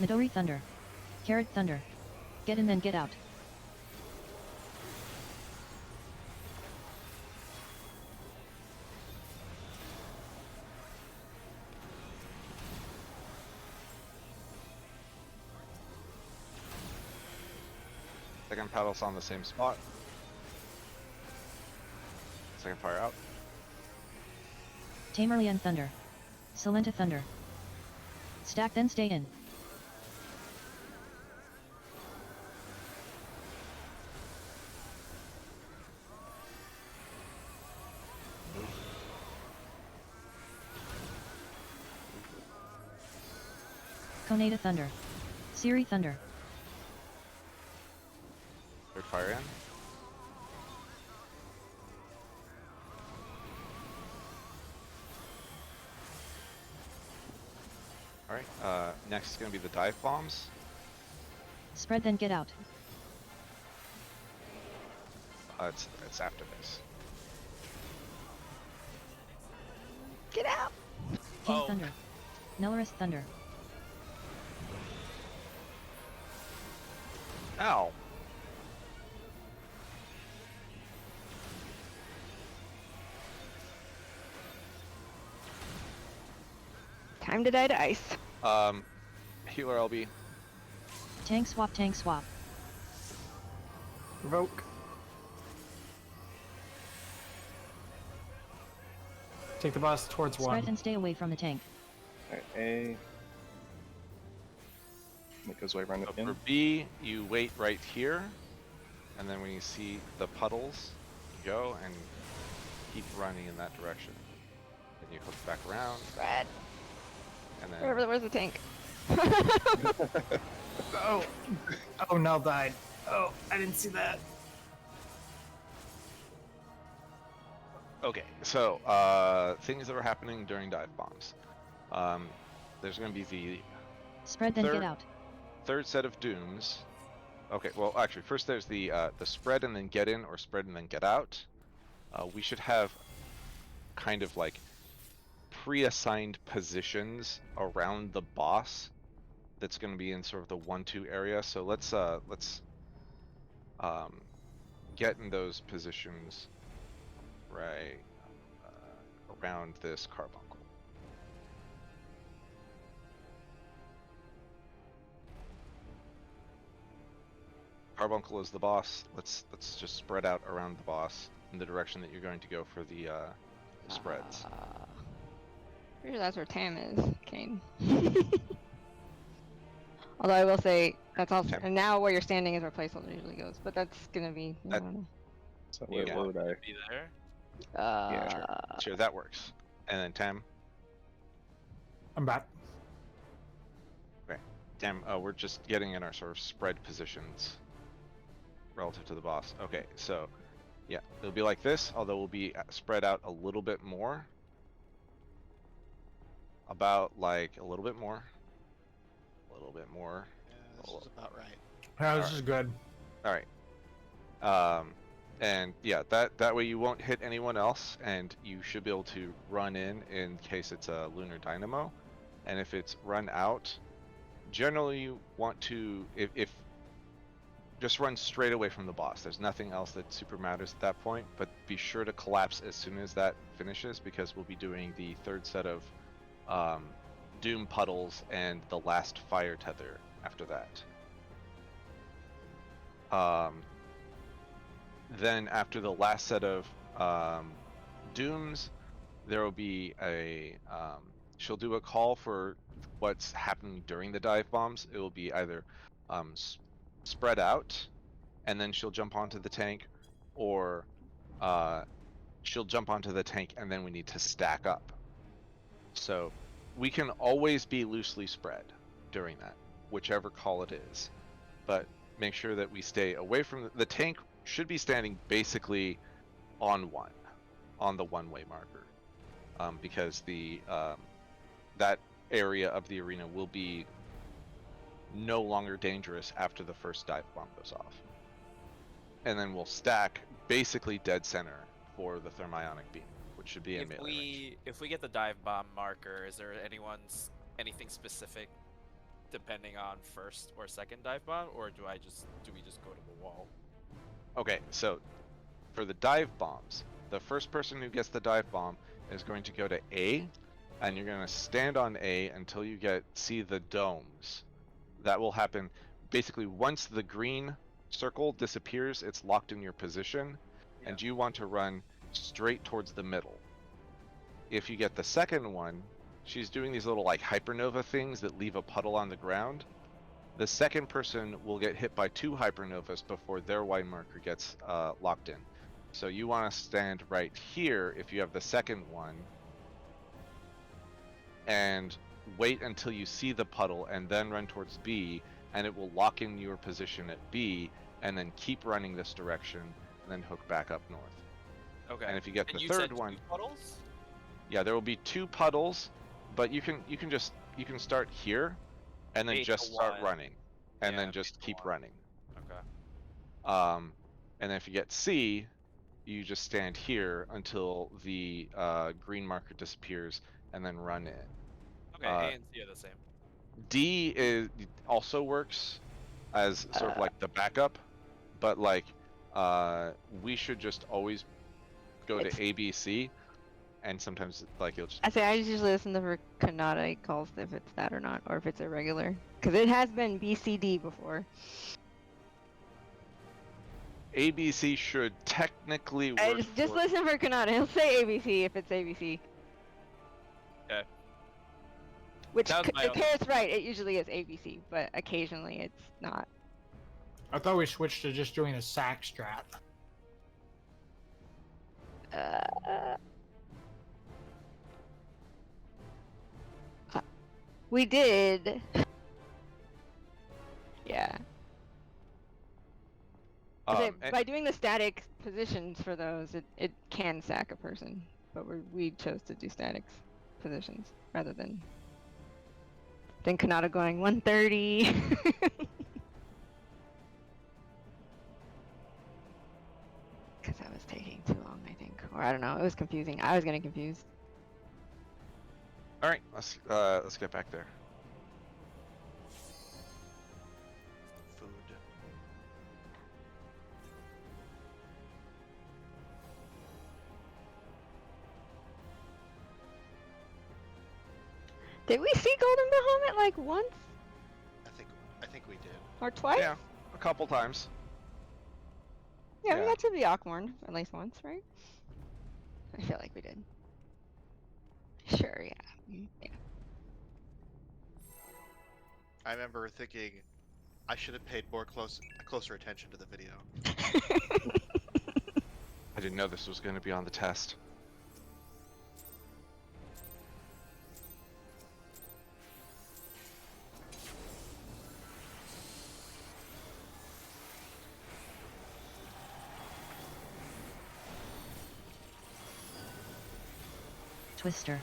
Midori Thunder. Carrot Thunder. Get in then get out. Second paddle's on the same spot. Second fire out. Tamerlian Thunder. Silenta Thunder. Stack then stay in. Koneda Thunder. Siri Thunder. Third fire in. Alright, next is gonna be the dive bombs. Spread then get out. It's after this. Get out! King Oh. Thunder. Nelorus Thunder. Ow! Time to die to ice. Healer LB. Tank swap tank swap. Provoke. Take the boss towards Spread one. and stay away from the tank. Alright, A. It goes right around So it for in. B, you wait right here, and then when you see the puddles, you go and keep running in that direction. Then you hook back around, Red. and then Where's the tank? Oh! Oh, Nell died. Oh, I didn't see that. okay. So things that are happening during dive bombs. There's going to be the Spread then Third- get out. third set of dooms. Okay, well actually first there's the spread and then get in or spread and then get out. We should have kind of like pre-assigned positions around the boss that's going to be in sort of the 1-2 area. So let's get in those positions right around this carbuncle. Carbuncle is the boss. Let's just spread out around the boss in the direction that you're going to go for the spreads. Pretty sure that's where Tam is, Kane. Although I will say that's also, Tam. and now where you're standing is where placeholder usually goes, but that's gonna be. I That- don't know. So Yeah. where would I? Be there. Yeah, Sure, that works. And then Tam, I'm back. Tam, we're just getting in our sort of spread positions relative to the boss. Okay, so yeah, it'll be like this, although we'll be spread out a little bit more. About like a little bit more. A little bit more. Yeah, this is about right. Yeah, this Alright. is good. All right. And yeah, that way you won't hit anyone else, and you should be able to run in case it's a lunar dynamo. And if it's run out, generally you want to, if just run straight away from the boss. There's nothing else that super matters at that point, but be sure to collapse as soon as that finishes, because we'll be doing the third set of doom puddles and the last fire tether after that. Then after the last set of dooms, there will be a she'll do a call for what's happening during the dive bombs. It will be either spread out, and then she'll jump onto the tank, or she'll jump onto the tank and then we need to stack up. So we can always be loosely spread during that, whichever call it is. But make sure that we stay away from the tank. Should be standing basically on the one-way marker, because the that area of the arena will be no longer dangerous after the first dive bomb goes off. And then we'll stack basically dead center for the thermionic beam, which should be in melee range. If we get the dive bomb marker, is there anything specific depending on first or second dive bomb, or do we just go to the wall? Okay, so for the dive bombs, the first person who gets the dive bomb is going to go to A, and you're going to stand on A until you see the domes. That will happen basically once the green circle disappears. It's locked in your position, and you want to run straight towards the middle. If you get the second one, she's doing these little like hypernova things that leave a puddle on the ground. The second person will get hit by 2 hypernovas before their white marker gets locked in. So you want to stand right here if you have the second one, and wait until you see the puddle and then run towards B, and it will lock in your position at B, and then keep running this direction, and then hook back up north. Okay. And if you get And the you third said one, 2 puddles? yeah, there will be 2 puddles, but you can start here, and then 8 to just start 1. running, and Yeah, then just 8 to keep 1. running. Okay. And then if you get C, you just stand here until the green marker disappears, and then run in. Okay, A and C are the same. D also works as sort of like the backup, but like we should just always go to A, B, C, and sometimes like it'll just. I say I usually listen to Kanata calls if it's that or not, or if it's irregular, because it has been BCD before. ABC should technically work. Just listen for Kanata. He'll say ABC if it's ABC. Okay. Which, That was my if Harris right, it usually is ABC, but occasionally it's not. I thought we switched to just doing a sack strat. We did. Yeah. By doing the static positions for those, it can sack a person, but we chose to do static positions rather than Kanata going 130. Because that was taking too long, I think. Or I don't know, it was confusing. I was getting confused. All right, let's get back there. Food. Did we see Golden Bahamut like once I think we did. or twice? Yeah, a couple times. Yeah, we yeah. got to be Awkmorn at least once, right? I feel like we did. Sure, yeah. Yeah. I remember thinking I should have paid closer attention to the video. I didn't know this was going to be on the test. Twister.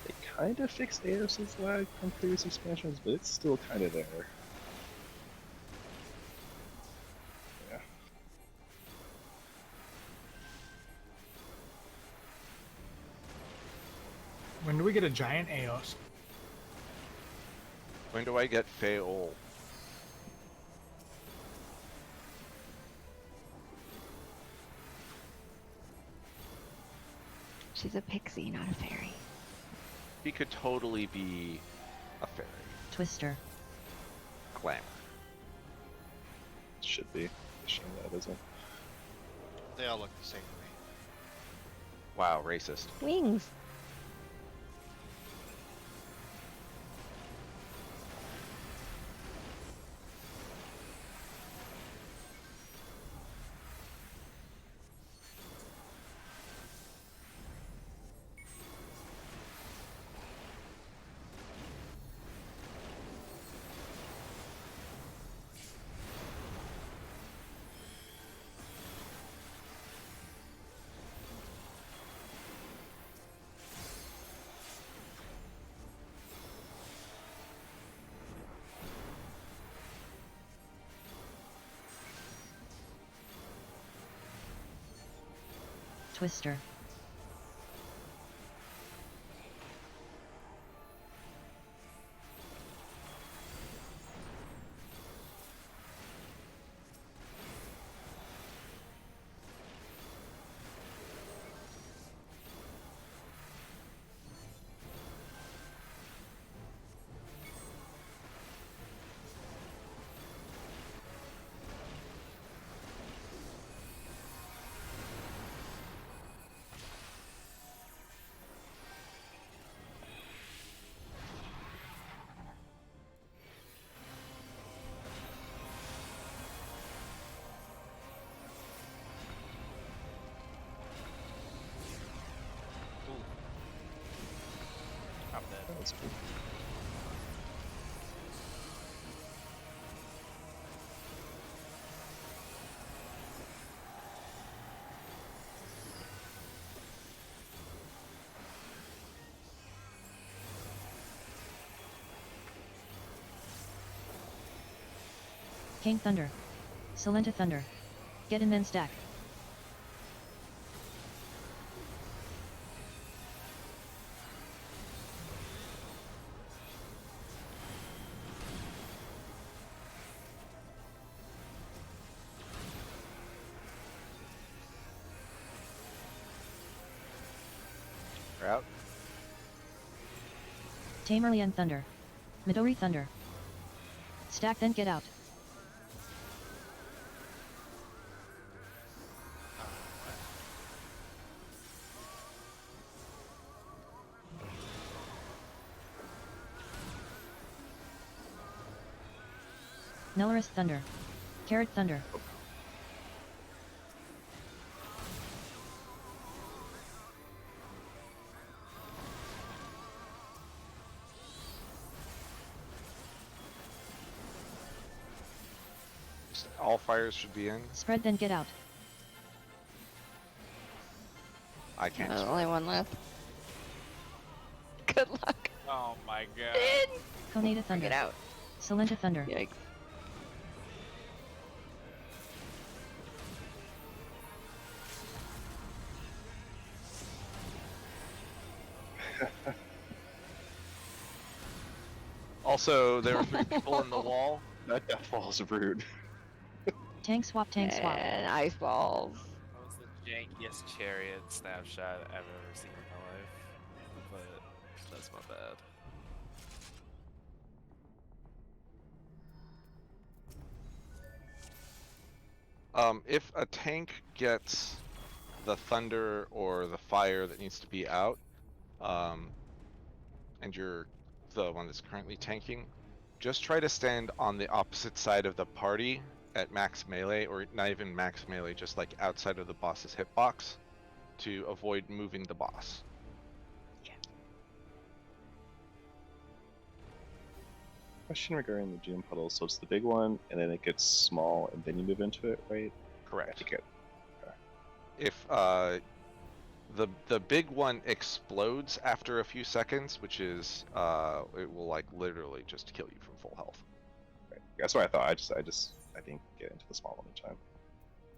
They kind of fixed Aeos's lag from previous expansions, but it's still kind of there. Yeah. When do we get a giant Aeos? When do I get Faol? She's a pixie, not a fairy. He could totally be a fairy. Twister. Glamour. Should be. Shame that isn't. They all look the same to me. Wow, racist. Wings. Twister. I'm dead. That's cool. King Thunder. Silenta Thunder. Get in then stack. We're out. Tamerlian Thunder. Midori Thunder. Stack then get out. Nelorus Thunder. Carrot Thunder. all fires should be in. Spread then get out. I can't. There's spread. only one left. Good luck. Oh my god. In. Conata Get Thunder. out. Salenta Thunder. Yikes. Also, there were 3 people in the wall. That death fall's rude. Tank swap, tank swap. And ice balls. That was the jankiest chariot snapshot I've ever seen in my life. But that's my bad. If a tank gets the thunder or the fire that needs to be out, and you're the one that's currently tanking, just try to stand on the opposite side of the party at max melee, or not even max melee, just like outside of the boss's hitbox to avoid moving the boss. Question regarding the gym puddle. So it's the big one, and then it gets small, and then you move into it, right? I Correct. think it. If the big one explodes after a few seconds, which is it will like literally just kill you from full health. Right. That's what I thought. I think get into the small one each time.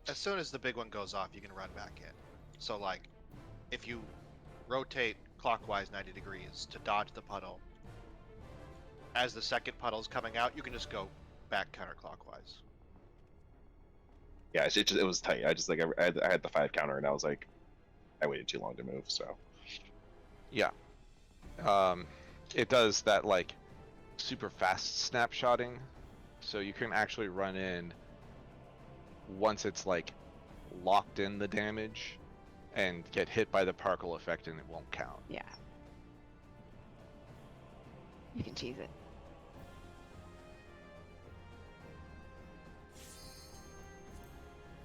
As soon as the big one goes off, you can run back in. So like, if you rotate clockwise 90 degrees to dodge the puddle, as the second puddle's coming out, you can just go back counterclockwise. Yeah, it was tight. I just like I had the 5 counter, and I was like, I waited too long to move. So Yeah. It does that like super fast snapshotting, so you can actually run in once it's like locked in the damage and get hit by the particle effect, and it won't count. Yeah. You can cheese it.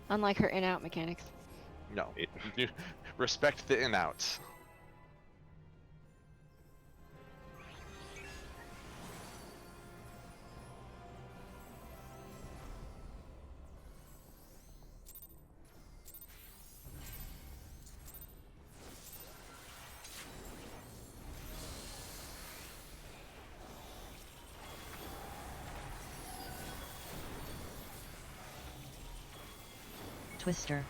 Unlike her in-out mechanics. No. Respect the in-outs. Twister.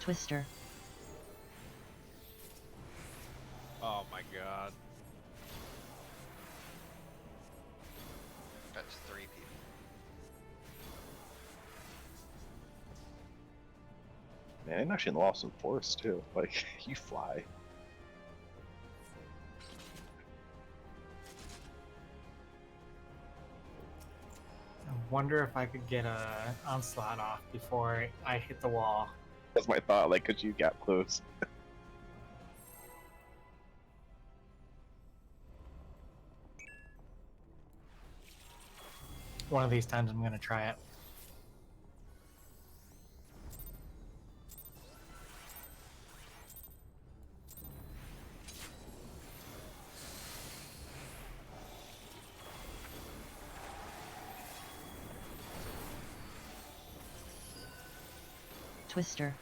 Twister. Oh my god. That's 3 people. man, I'm actually lost in force too. Like you fly. I wonder if I could get a onslaught off before I hit the wall. That's my thought. Like, cause you got close. One of these times I'm gonna try it. Twister.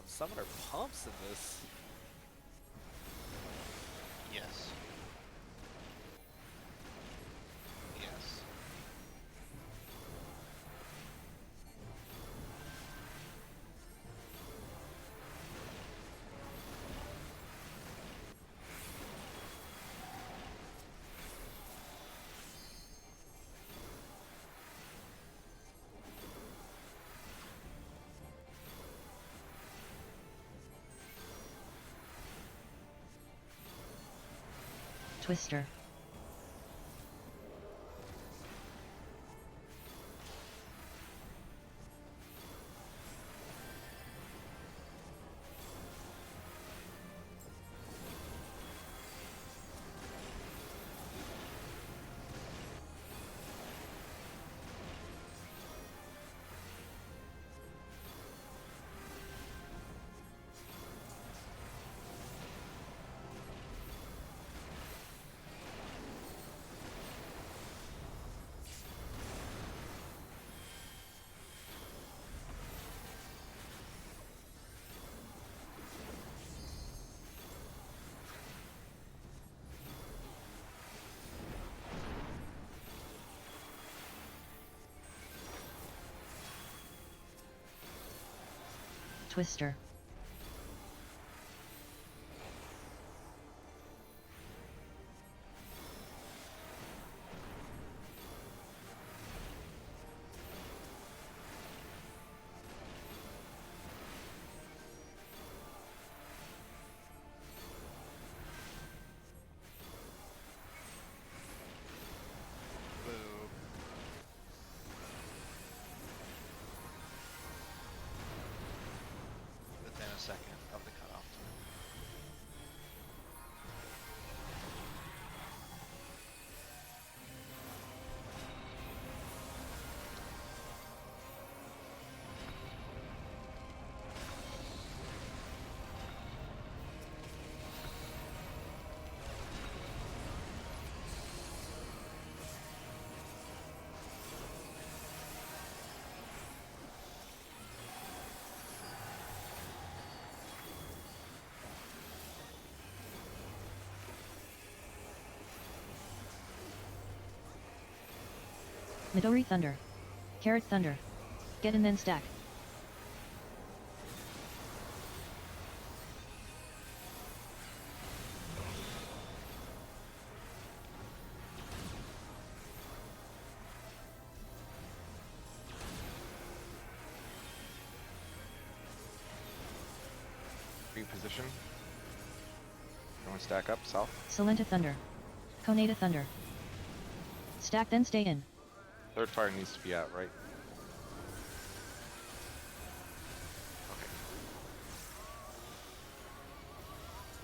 Summoner pumps in this. Yes. Yes. Twister. Twister. Boo. Within a second of the cutoff time. Midori Thunder. Carrot Thunder. Get and then stack. Reposition. Everyone stack up, south. Salenta Thunder. Conata Thunder. Stack then stay in. Third fire needs to be out, right? Okay.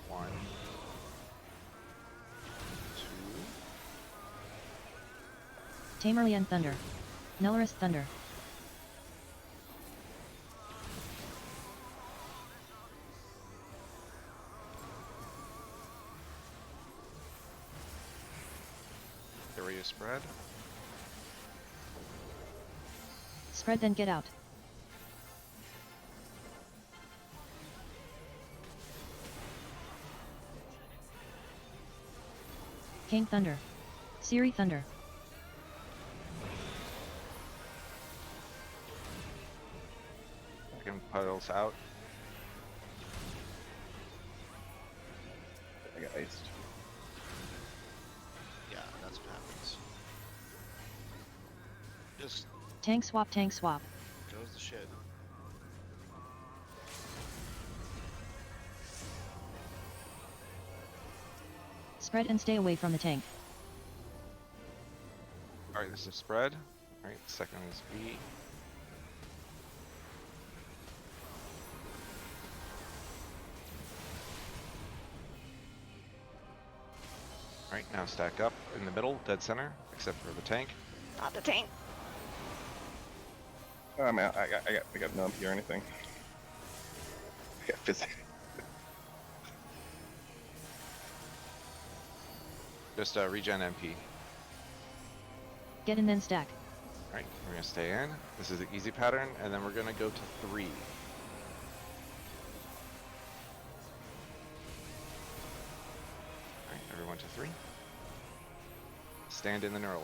1, 2. Tamerlian Thunder. Nelorus Thunder. Area spread. Spread then get out. King Thunder. Siri Thunder. Second puddles out. I got iced. Yeah, that's what happens. Just Tank swap, tank swap. goes the shit. Spread and stay away from the tank. Alright, this is spread. Alright, second is B. Alright, now stack up in the middle, dead center, except for the tank. Not the tank. Oh, man, I got no MP or anything. I got physics. Just regen MP. Get and then stack. Alright, we're gonna stay in. This is the easy pattern, and then we're gonna go to 3. LB3. Stand in the Neuralink.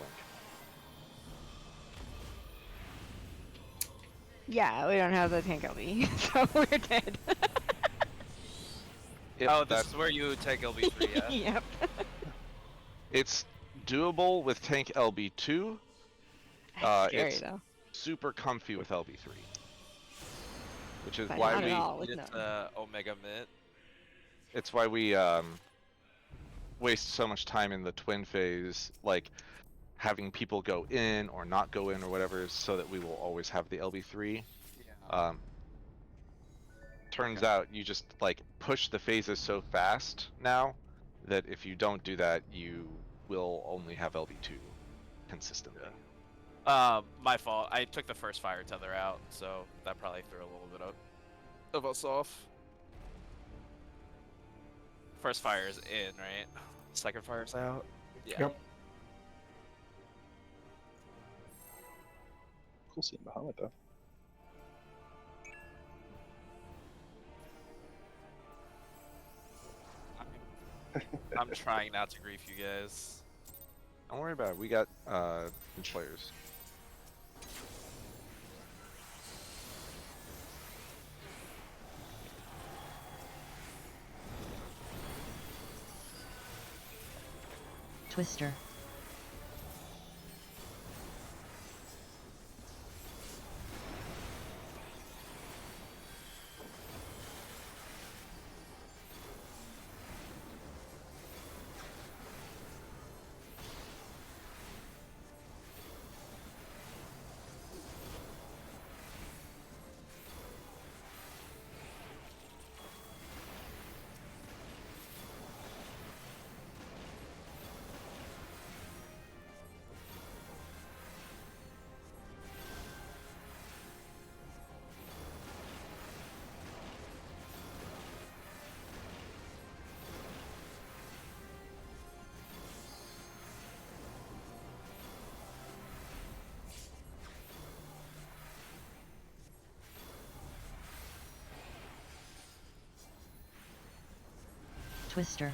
Yeah, we don't have the tank LB, so we're dead. If Oh, this that- is where you take LB3, yeah? Yep. It's doable with tank LB2. That's scary It's though. super comfy with LB3. Which is But why not at we all with It's no. Omega Mint. it's why we waste so much time in the twin phase, like having people go in or not go in or whatever, so that we will always have the LB3. Yeah. Turns out you just like push the phases so fast now that if you don't do that, you will only have LB2 consistently. My fault. I took the first fire tether out, so that probably threw a little bit of us off. First fire is in, right? Second fire's out. Yeah. Yep. Cool seeing Bahamut though. I'm trying not to grief you guys. Don't worry about it. We got good players. Twister. Twister.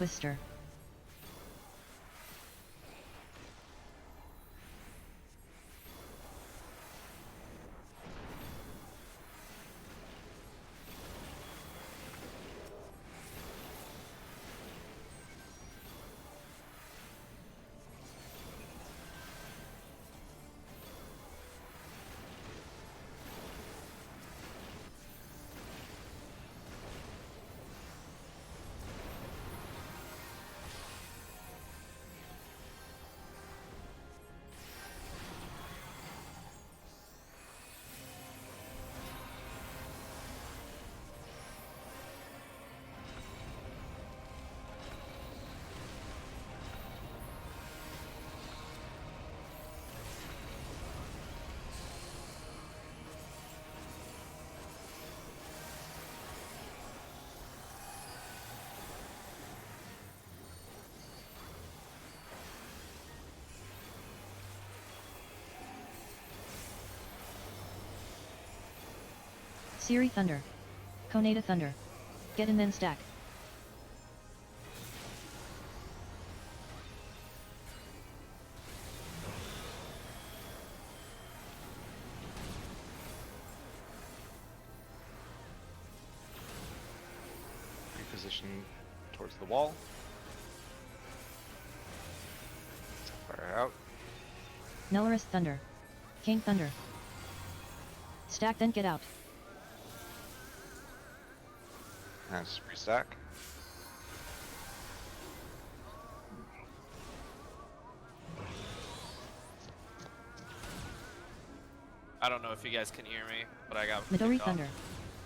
Twister. Siri Thunder. Conata Thunder. Get and then stack. Reposition towards the wall. Fire out. Nelorus Thunder. King Thunder. Stack then get out. And just restack. I don't know if you guys can hear me, but I got Midori kicked off. Thunder.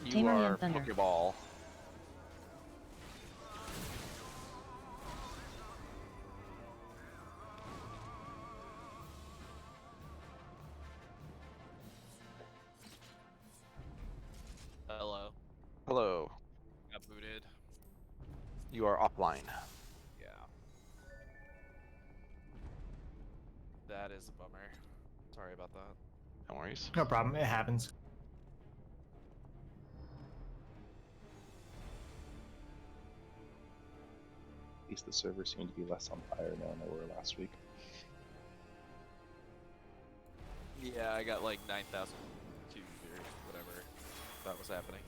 You Tamarian are Thunder. Pokeball. Hello. Hello. Got booted. You are offline. Yeah. That is a bummer. Sorry about that. No worries. No problem. It happens. At least the servers seem to be less on fire now than they were last week. Yeah, I got like 9,000 views or whatever that was happening.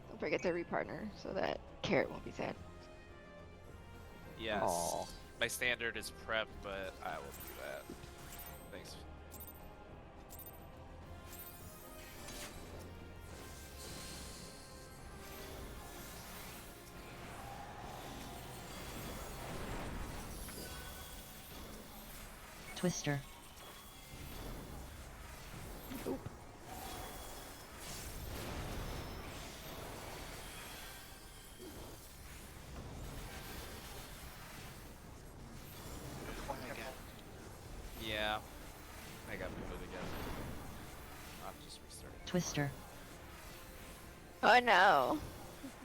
Don't forget to repartner so that Carrot won't be sad. Yes. Aw. My standard is prep, but I will do that. Thanks. Twister. Oop. Yeah. I got booted again. I'm just restarting. Twister. Oh no.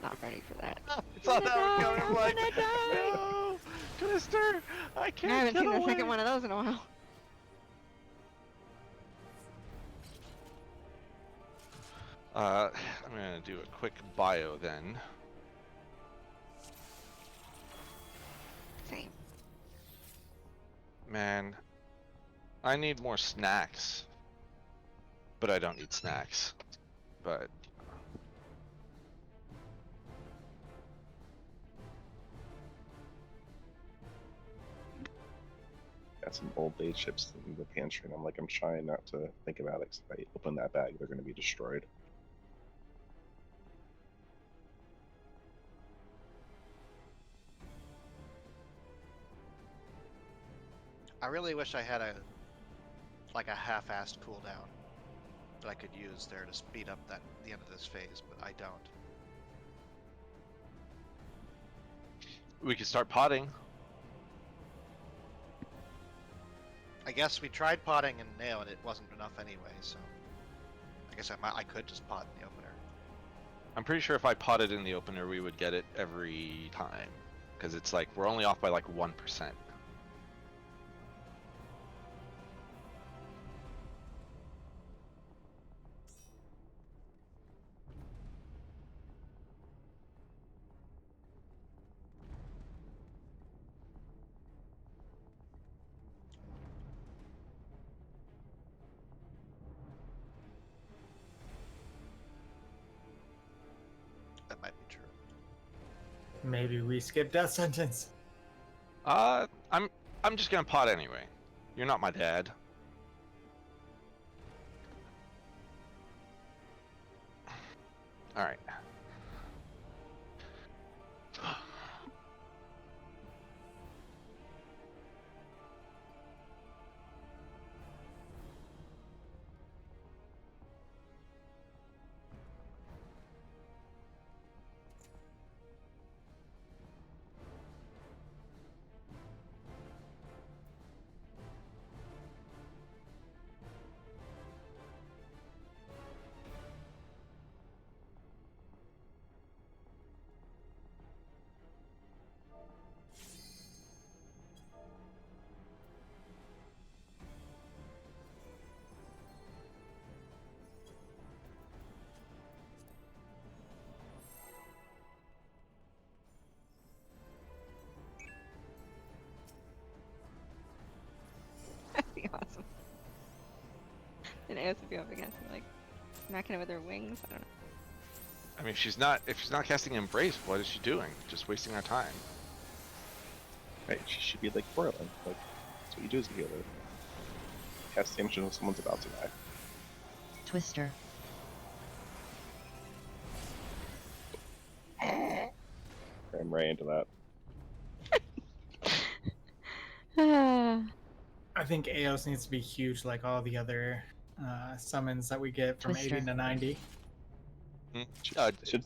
Not ready for that. I thought that would No, come. I'm like, I'm gonna die. no, Twister, I can't I haven't get seen the away. second one of those in a while. I'm gonna do a quick bio then. Same. Man, I need more snacks. But I don't need snacks. But Got some old day chips in the pantry, and I'm trying not to think about it, 'cause if I open that bag, they're going to be destroyed. I really wish I had a half-assed cooldown that I could use there to speed up the end of this phase, but I don't. we can start potting. I guess we tried potting in Nail and it wasn't enough anyway, so I guess I could just pot in the opener. I'm pretty sure if I potted in the opener, we would get it every time. Because it's like, we're only off by like 1%. That might be true. Maybe we skip death sentence. I'm just gonna pot anyway. You're not my dad. Alright. AOS would be up against me, like smacking it with her wings. I don't know. I mean, if she's not casting Embrace, what is she doing? Just wasting our time. Right, she should be like Portland. Like, that's what you do as a healer. Cast damage when someone's about to die. Twister. I'm right into that. I think Eos needs to be huge like all the other summons that we get from Twister. 80 to 90. Should-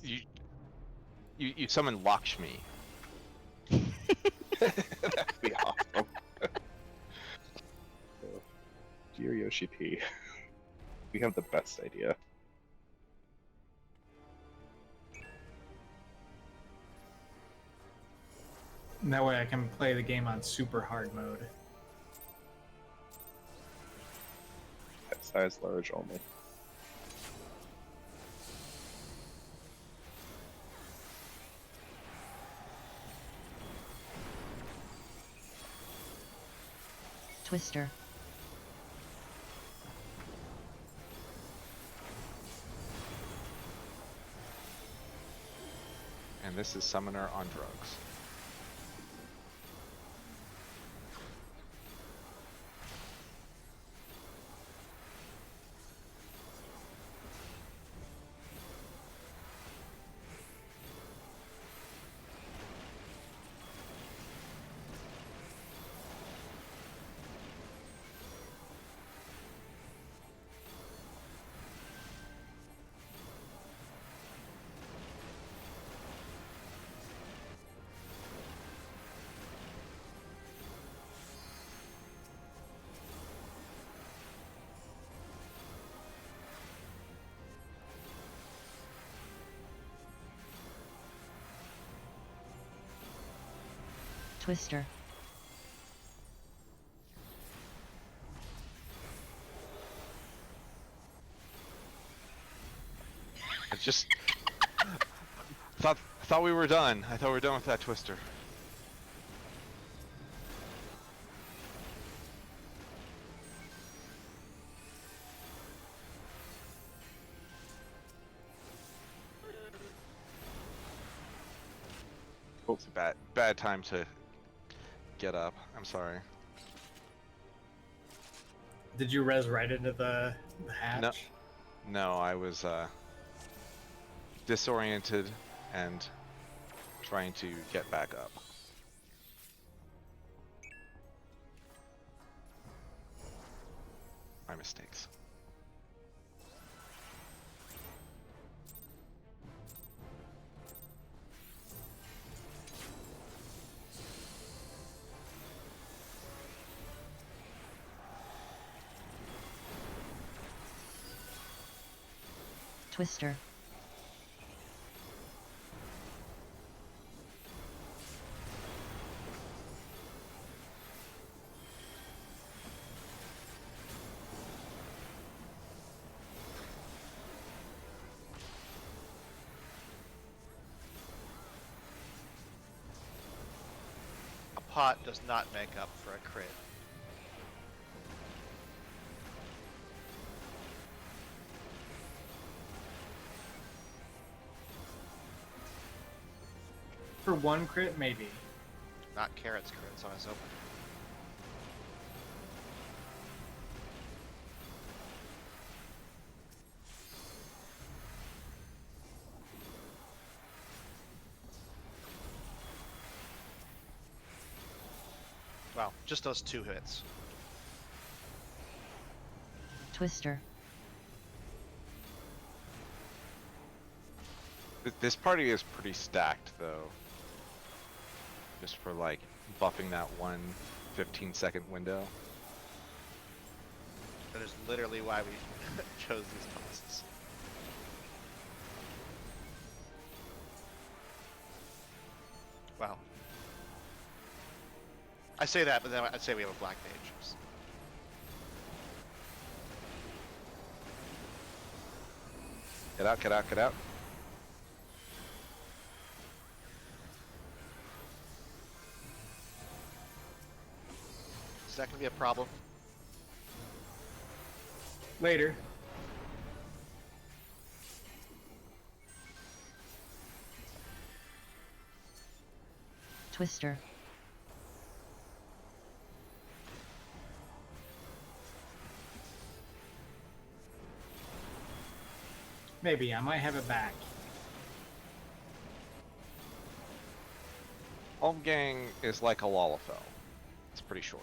You summon Lakshmi. That'd be awesome. So, dear Yoshi P, we have the best idea. And that way I can play the game on super hard mode. Pet size large only. Twister. And this is Summoner on drugs. Twister. I just thought we were done. I thought we were done with that Twister. It's a bad time to get up. I'm sorry. Did you res right into the hatch? No, I was disoriented and trying to get back up. My mistakes. Twister. A pot does not make up for a crit. For one crit, maybe. Not Carrot's crits on his opener. Well, just those 2 hits. Twister. This party is pretty stacked, though. Just for, like, buffing that one 15-second window. That is literally why we chose these classes. Wow. I say that, but then I'd say we have a black mage. Get out, get out, get out. Is that gonna be a problem? Later. Twister. Maybe I might have it back. Home gang is like a Lalafell. It's pretty short.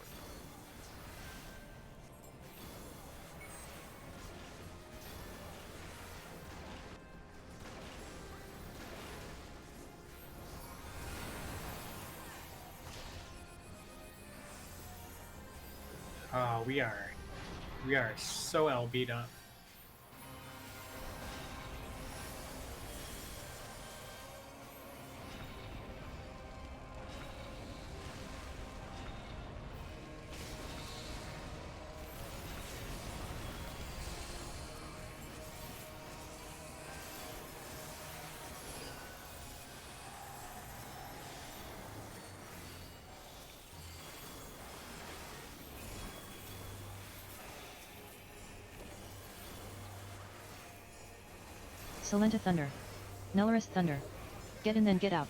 Oh, we are so LB'd up. Solenta Thunder. Nellorus Thunder. Get in then get out.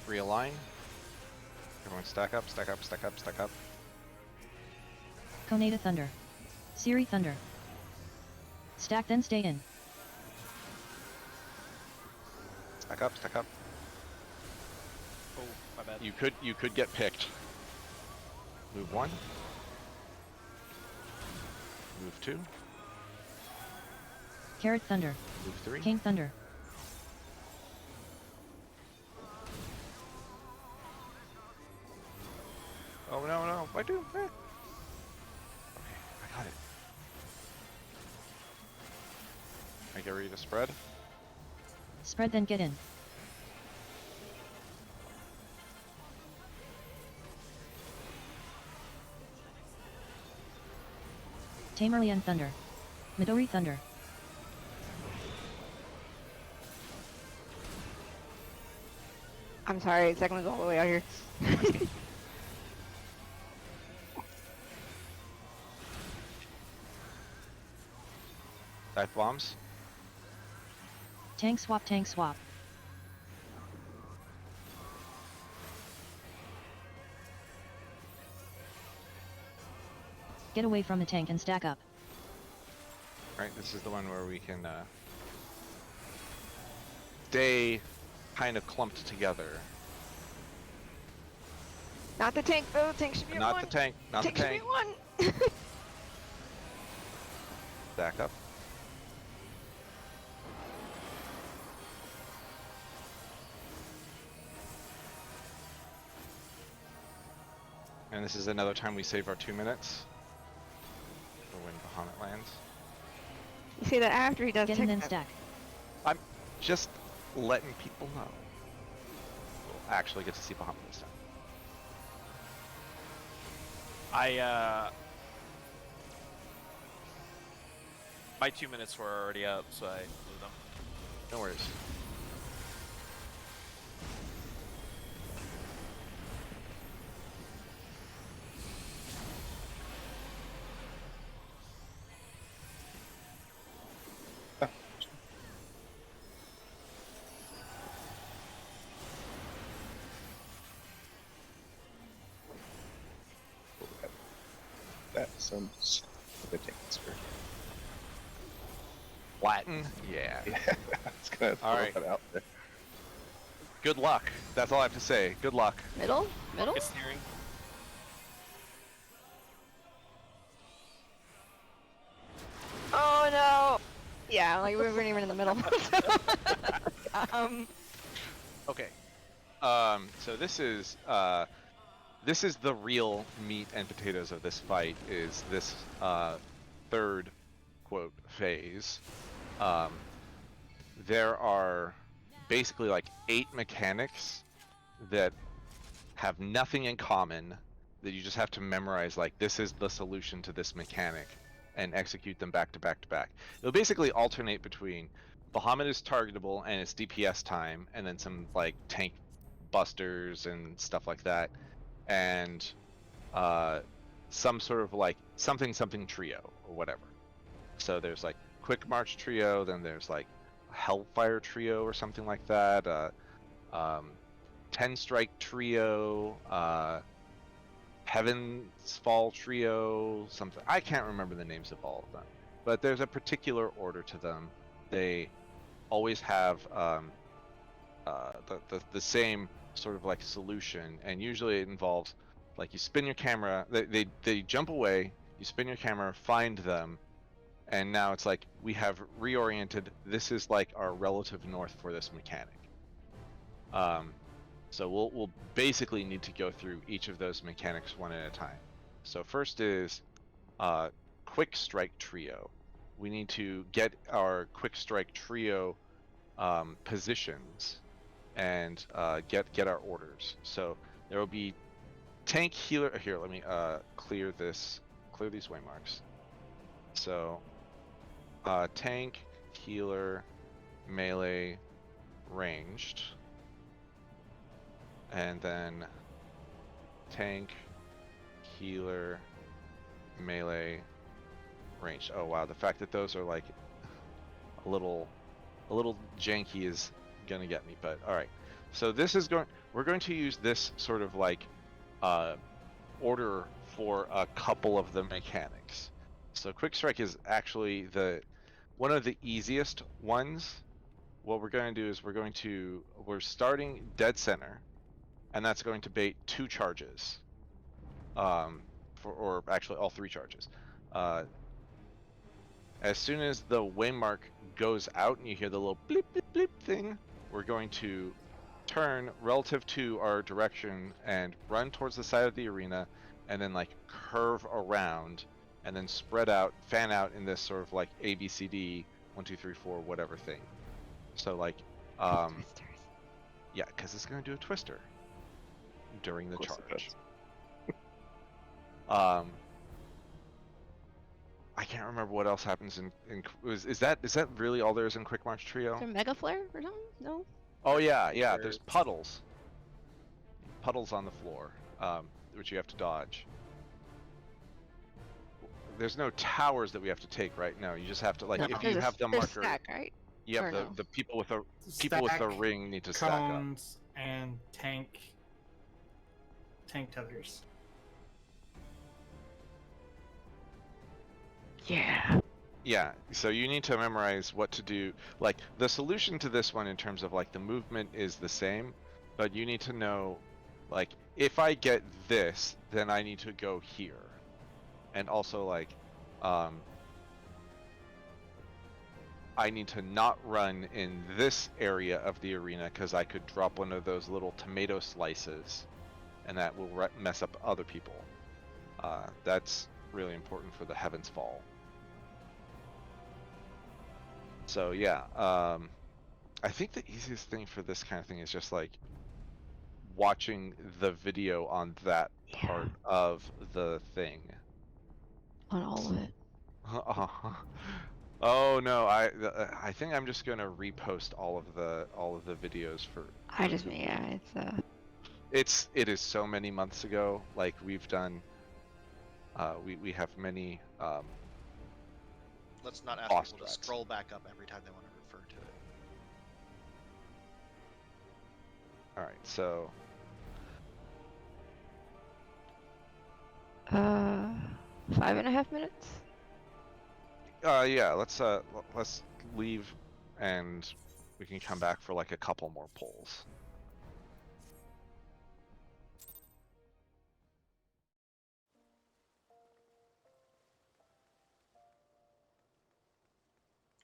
Realign. Everyone stack up, stack up, stack up, stack up. Conata Thunder. Siri Thunder. Stack then stay in. Stack up, stack up. Oh, my bad. You could get picked. Move 1. Move 2. Carrot Thunder. Move 3. King Thunder. Oh no no! I do. Okay, I got it. I get ready to spread. Spread then get in. Tamerlian Thunder. Midori Thunder. I'm sorry, second was all the way out here. Dive bombs. Tank swap, tank swap. Get away from the tank and stack up. Right, this is the one where we can stay kind of clumped together. Not the tank though, tank should be at Not one. the tank, not Tank the should be tank. at one. Stack up. And this is another time we save our 2 minutes for when Bahamut lands. You say that after he does Get in tech then step. stack. I'm just letting people know. We'll actually get to see Bahamut this time. My 2 minutes were already up, so I blew them. No worries. That sounds like a tank answer. Latin? Yeah. Yeah, I was gonna throw Alright. that out there. Good luck. That's all I have to say. Good luck. Middle? Middle? Focus steering. Oh no! Yeah, like we weren't even in the middle. Okay. So this is the real meat and potatoes of this fight. Is this third quote phase? There are basically like 8 mechanics that have nothing in common, that you just have to memorize. Like, this is the solution to this mechanic, and execute them back to back to back. It'll basically alternate between Bahamut is targetable and it's DPS time, and then some like tank busters and stuff like that, and some sort of like something trio or whatever. So there's like Quick March trio, then there's like Hellfire trio or something like that. 10 Strike trio, Heaven's Fall trio, something. I can't remember the names of all of them, but there's a particular order to them. They always have the same sort of like solution, and usually it involves like you spin your camera, they jump away, you spin your camera, find them, and now it's like we have reoriented. This is like our relative north for this mechanic. So we'll basically need to go through each of those mechanics one at a time. So first is Quick Strike trio. We need to get our Quick Strike trio positions and get our orders. So there will be tank, healer. Here, let me clear these waymarks. So tank, healer, melee, ranged, and then tank, healer, melee, ranged. Oh wow, the fact that those are like a little janky is gonna get me, but all right. So this is we're going to use this sort of like order for a couple of the mechanics. So Quick Strike is actually one of the easiest ones. What we're going to do is we're starting dead center, and that's going to bait 2 charges, or actually all 3 charges. As soon as the waymark goes out and you hear the little bleep bleep bleep thing, we're going to turn relative to our direction and run towards the side of the arena, and then like curve around and then spread out, fan out in this sort of like ABCD 1 2 3 4 whatever thing. So like Twisters. yeah, because it's going to do a twister during the Of course it charge. I can't remember what else happens in is that really all there is in Quick March Is trio? there Mega Flare or something? No. Oh yeah, There's- there's puddles on the floor, which you have to dodge. There's no towers that we have to take, right? No, you just have to like No, if there's you a- have the there's marker. stack, right? Yep, Or no? the people with the ring need to stack up. Cones and tank tethers. Yeah. Yeah, so you need to memorize what to do. Like the solution to this one in terms of like the movement is the same, but you need to know like if I get this, then I need to go here. And also like I need to not run in this area of the arena because I could drop one of those little tomato slices and that will mess up other people. That's really important for the Heaven's Fall. So yeah, I think the easiest thing for this kind of thing is just like watching the video on that part of the thing. On all of it. Oh no, I think I'm just gonna repost all of the videos for. It is so many months ago. Like we've done, we have many. Let's not ask Boss people to threats. scroll back up every time they want to refer to it. All right, so 5.5 minutes. yeah, let's leave, and we can come back for like a couple more polls.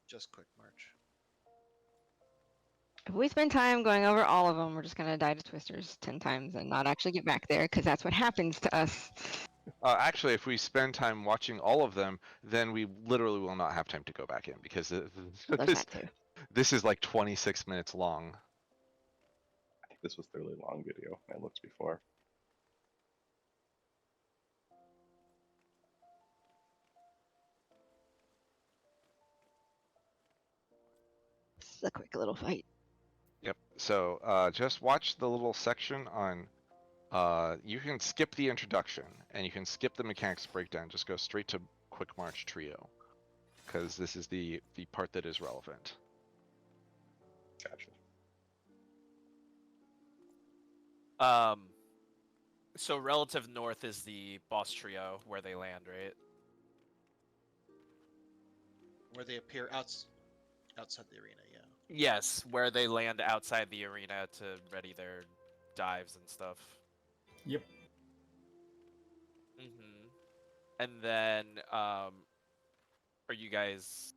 Just quick march. If we spend time going over all of them, we're just gonna die to twisters 10 times and not actually get back there, because that's what happens to us. Actually, if we spend time watching all of them, then we literally will not have time to go back in because Well, there's that too. this is like 26 minutes long. I think this was a fairly long video. I looked before. This is a quick little fight. Yep. So just watch the little section on. You can skip the introduction and you can skip the mechanics breakdown. Just go straight to Quick March Trio, because this is the part that is relevant. Gotcha. So relative north is the boss trio where they land, right? Where they appear outside the arena, yeah. Yes, where they land outside the arena to ready their dives and stuff. Yep. Mm-hmm. And then, are you guys?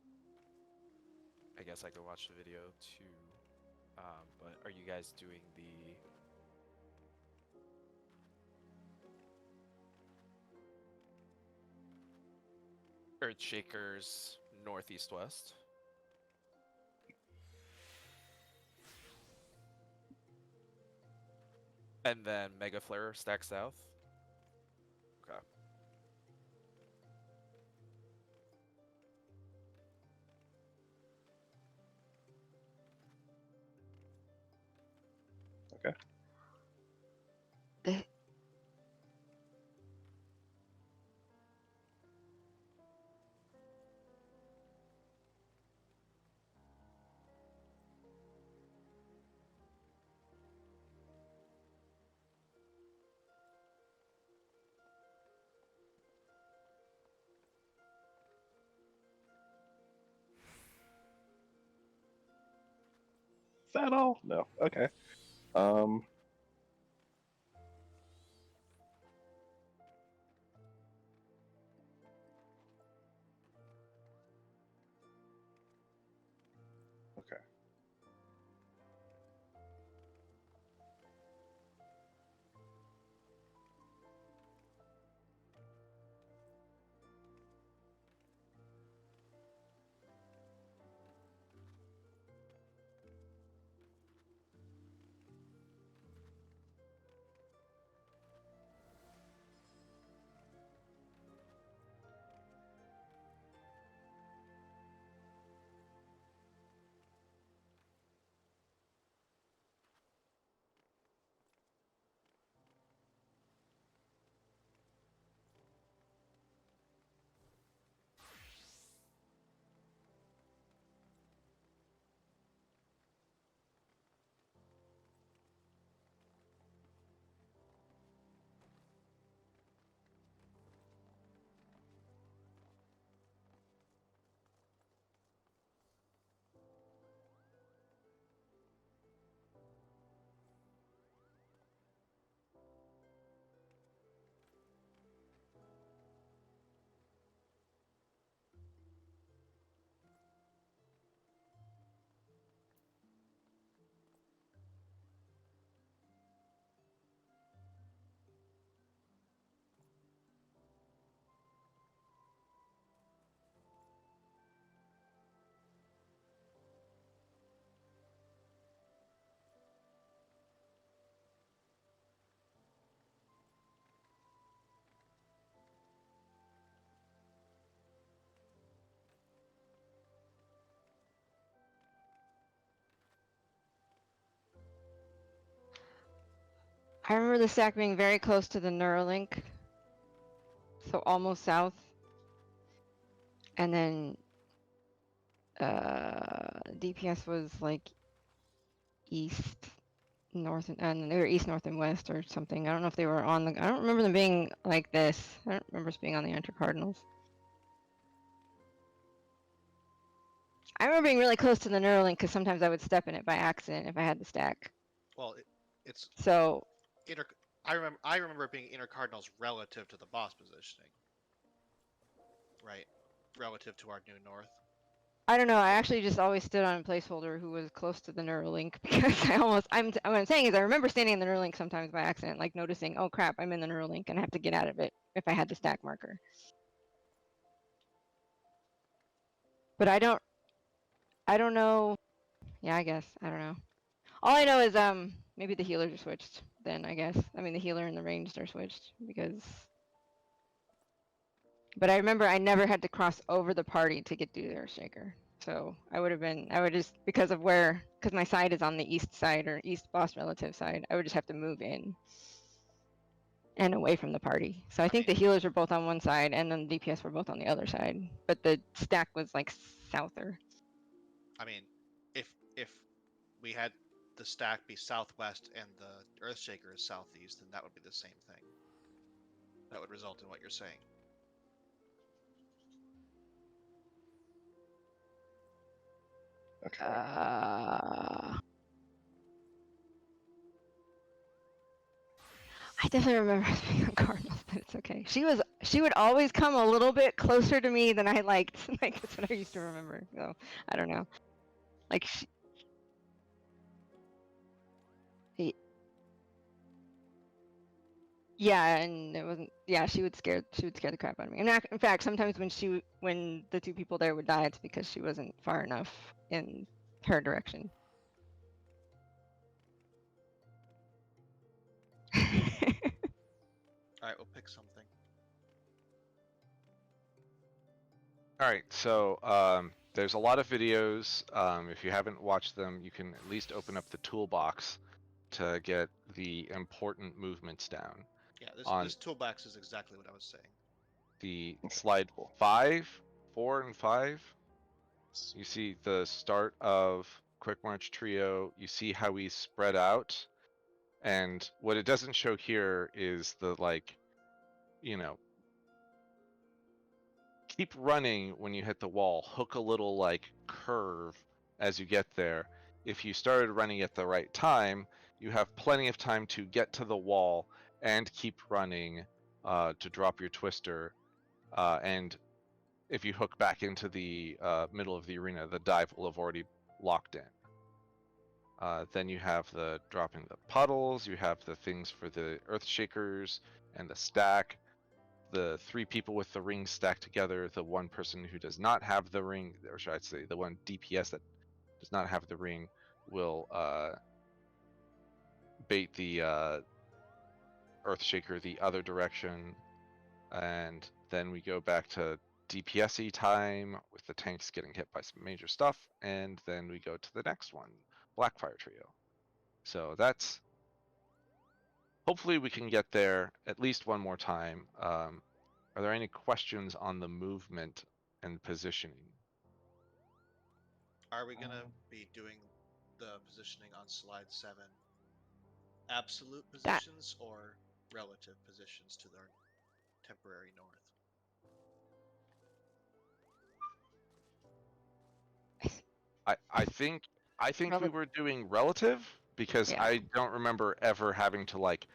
I guess I could watch the video too. But are you guys doing the? Earthshakers northeast west. And then Mega Flare stack south. Okay. Okay. Eh, Is that all? No. Okay. Um. Okay. I remember the stack being very close to the Neuralink, so almost south. And then DPS was like east, north, and they were east, north, and west or something. I don't know if they were on the. I don't remember them being like this. I don't remember us being on the Enter Cardinals. I remember being really close to the Neuralink because sometimes I would step in it by accident if I had the stack. Well, it's So inter. I remember it being inner cardinals relative to the boss positioning. Right, relative to our new north. I don't know. I actually just always stood on a placeholder who was close to the Neuralink because what I'm saying is I remember standing in the Neuralink sometimes by accident, like noticing, oh crap, I'm in the Neuralink and I have to get out of it if I had the stack marker. But I don't know. Yeah, I guess I don't know. All I know is maybe the healers are switched. Then I guess I mean the healer and the ranged are switched because. But I remember I never had to cross over the party to get to their shaker. So I would just, because my side is on the east side or east boss relative side, I would just have to move in and away from the party. So I think the healers were both on one side and then the DPS were both on the other side, but the stack was like souther. I mean, if we had the stack be southwest and the Earthshaker is southeast, then that would be the same thing. That would result in what you're saying. Okay. I definitely remember being on Cardinals, but it's okay. She would always come a little bit closer to me than I liked. Like that's what I used to remember. So I don't know. Like yeah, and it wasn't. Yeah, she would scare the crap out of me. And in fact, sometimes when the two people there would die, it's because she wasn't far enough in her direction. All right, we'll pick something. All right, so there's a lot of videos. If you haven't watched them, you can at least open up the toolbox to get the important movements down. Yeah, On this toolbox is exactly what I was saying. the Okay, slide cool. 5, 4, and 5, you see the start of Quick March Trio. You see how we spread out, and what it doesn't show here is the keep running when you hit the wall. Hook a little like curve as you get there. If you started running at the right time, you have plenty of time to get to the wall and keep running to drop your twister. And if you hook back into the middle of the arena, the dive will have already locked in. Then you have the dropping the puddles, you have the things for the earth shakers and the stack. The 3 people with the ring stacked together, the 1 person who does not have the ring, or should I say the 1 DPS that does not have the ring, will bait the Earthshaker the other direction. And then we go back to DPS-y time with the tanks getting hit by some major stuff, and then we go to the next one, Blackfire Trio. So that's, hopefully we can get there at least one more time. Are there any questions on the movement and positioning? Are we gonna be doing the positioning on slide 7 absolute That positions or relative positions to their temporary north? I think we Rel- were doing relative because yeah. I don't remember ever having to like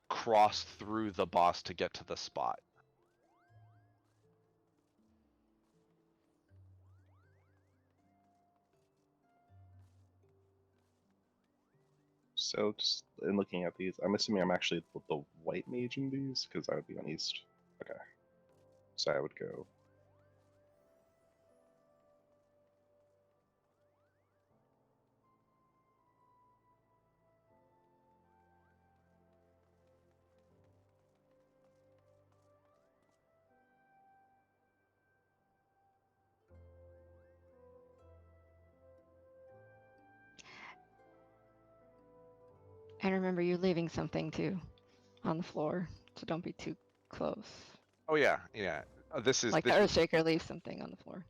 cross through the boss to get to the spot. So just in looking at these, I'm assuming I'm actually the white mage in these because I would be on east. Okay. So I would go. And remember, you're leaving something too on the floor, so don't be too close. Oh yeah, yeah. This Like the Earthshaker leaves something on the floor.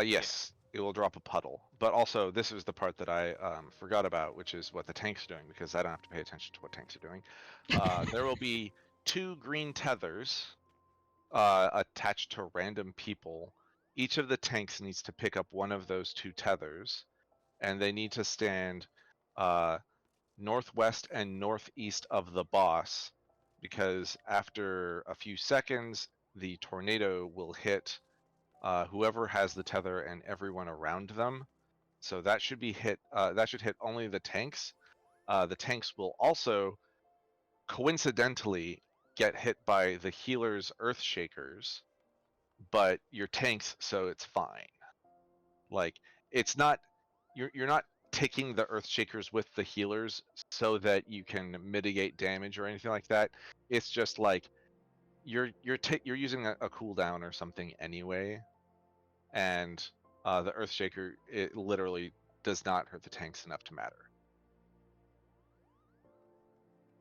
yes, it will drop a puddle. But also, this is the part that I forgot about, which is what the tanks are doing, because I don't have to pay attention to what tanks are doing. There will be 2 green tethers attached to random people. Each of the tanks needs to pick up one of those 2 tethers, and they need to stand northwest and northeast of the boss, because after a few seconds, the tornado will hit whoever has the tether and everyone around them. So that should be hit. That should hit only the tanks. The tanks will also coincidentally get hit by the healer's earth shakers, but your tanks, so it's fine. Like it's not, you're not taking the earth shakers with the healers so that you can mitigate damage or anything like that. It's just like you're using a cooldown or something anyway, and The Earthshaker, it literally does not hurt the tanks enough to matter.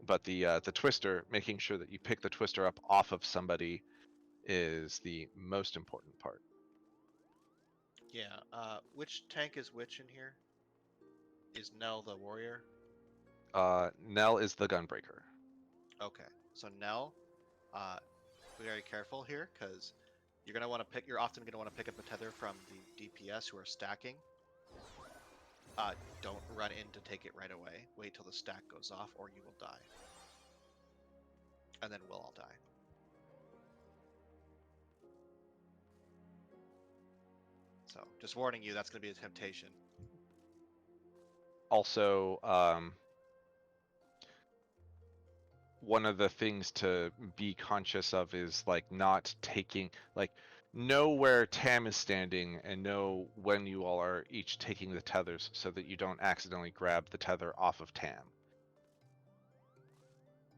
But the Twister, making sure that you pick the Twister up off of somebody is the most important part. Yeah. Which tank is which in here? Is Nell the warrior? Nell is the Gunbreaker. Okay. So Nell, be very careful here because you're gonna want to pick. You're often gonna want to pick up a tether from the DPS who are stacking. Don't run in to take it right away. Wait till the stack goes off, or you will die. And then we'll all die. So, just warning you, that's going to be a temptation. Also, one of the things to be conscious of is like not taking, like, know where Tam is standing and know when you all are each taking the tethers so that you don't accidentally grab the tether off of Tam.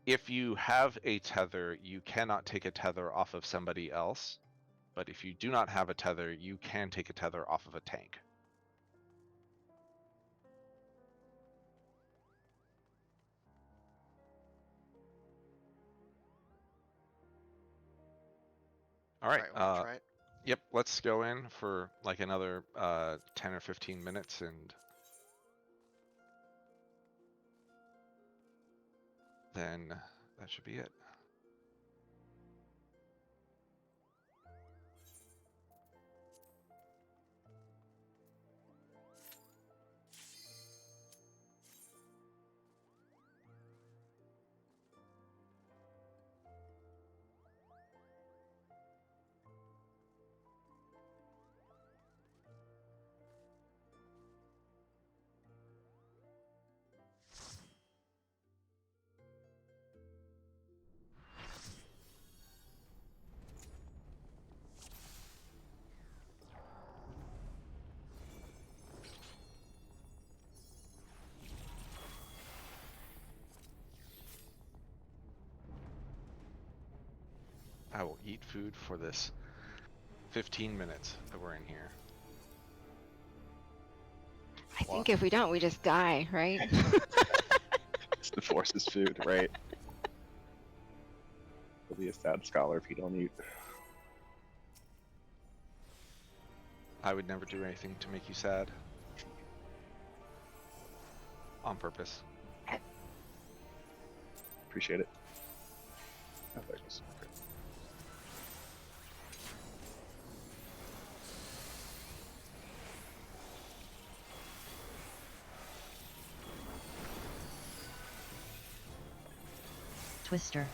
If you have a tether, you cannot take a tether off of somebody else. But if you do not have a tether, you can take a tether off of a tank. All right. Want to try it? Yep. Let's go in for like another 10 or 15 minutes, and then that should be it. I will eat food for this 15 minutes that we're in here. I think if we don't, we just die, right? It's the Force's food, right? You'll be a sad scholar if you don't eat. I would never do anything to make you sad. On purpose. Appreciate it. Oh, there it is. Okay. Twister.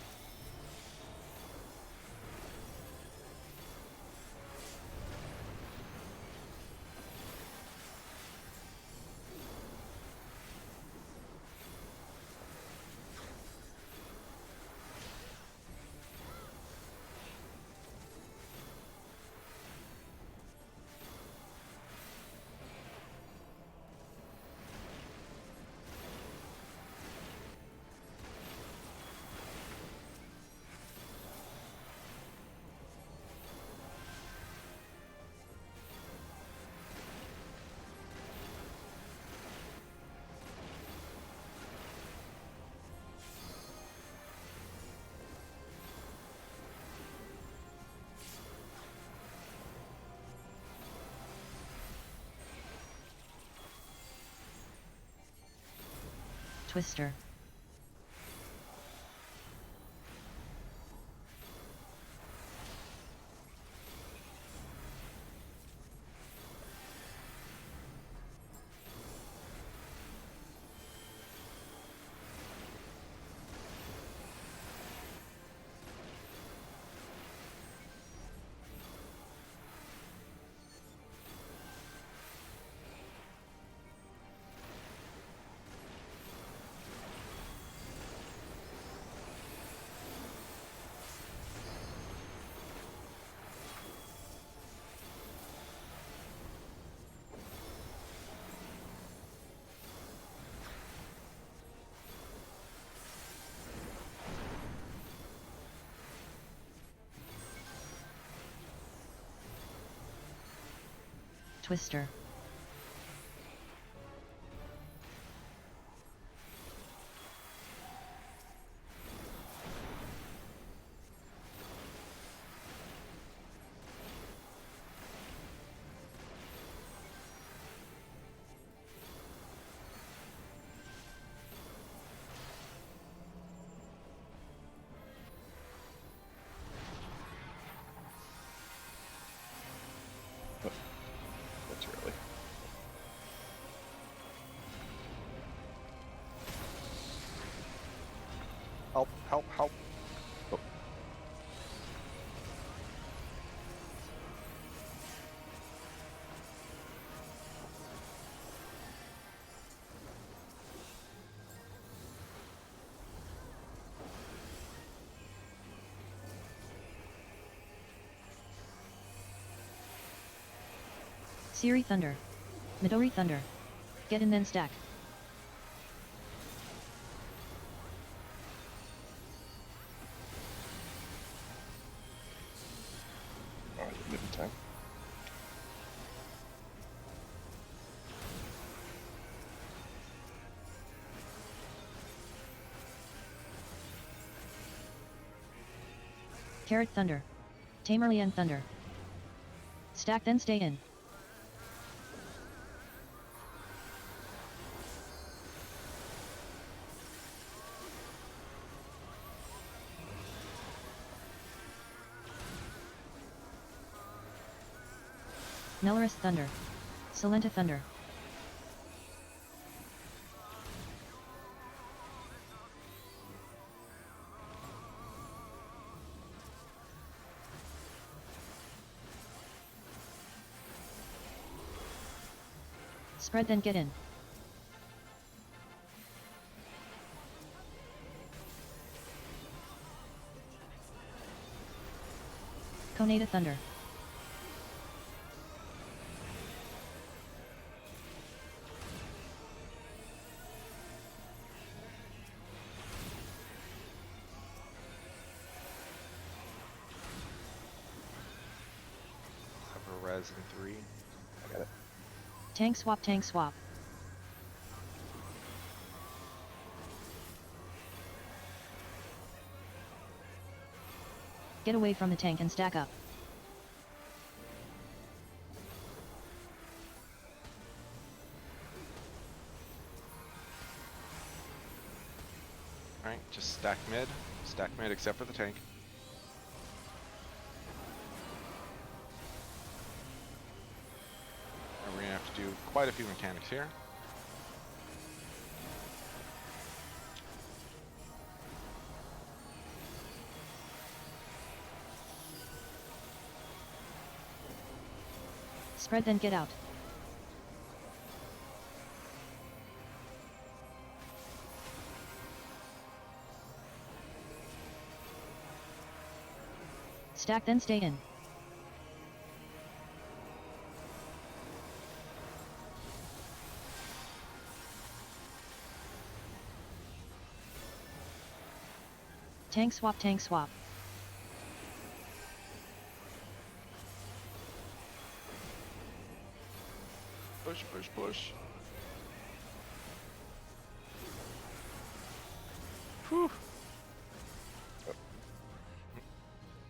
Twister. Twister. That's too early. Help! Help! Help! Oh. Siri Thunder. Midori Thunder. Get in then stack. Alright, mid time. Carrot Thunder. Tamerlian Thunder. Stack then stay in. Nelorus Thunder. Silenta Thunder. Spread then get in. Conata Thunder. Have a res in 3. I got it. Tank swap, tank swap. Get away from the tank and stack up. Alright, just stack mid. Stack mid except for the tank. And we're gonna have to do quite a few mechanics here. Spread then get out. Stack then stay in. Tank swap, tank swap. Push, push, push. Whew.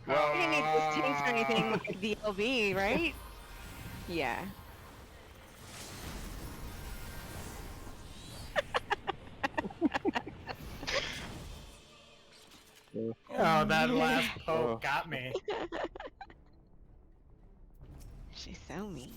Well, you didn't need those tanks or anything like the LB, right? Yeah. Oh, that last poke got me. She's so mean.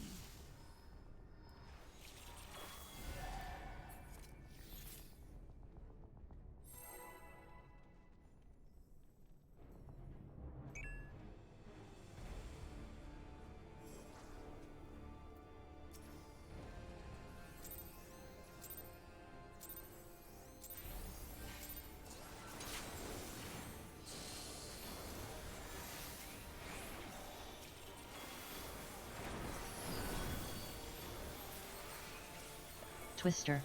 Twister.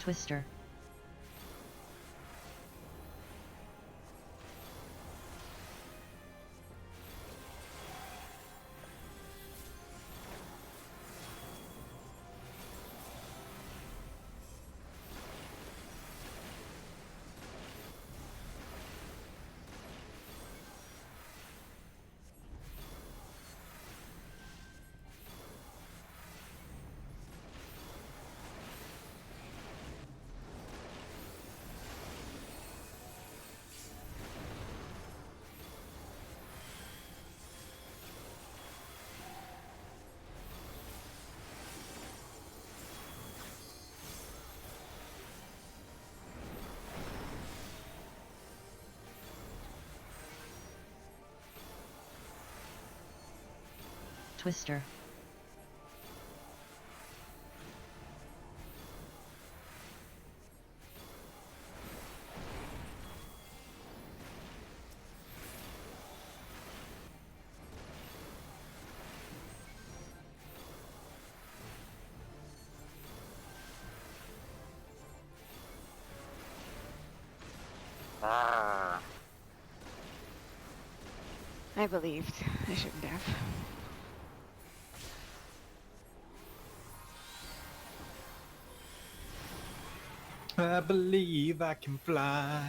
Twister. Twister. I believed. I shouldn't have. I believe I can fly.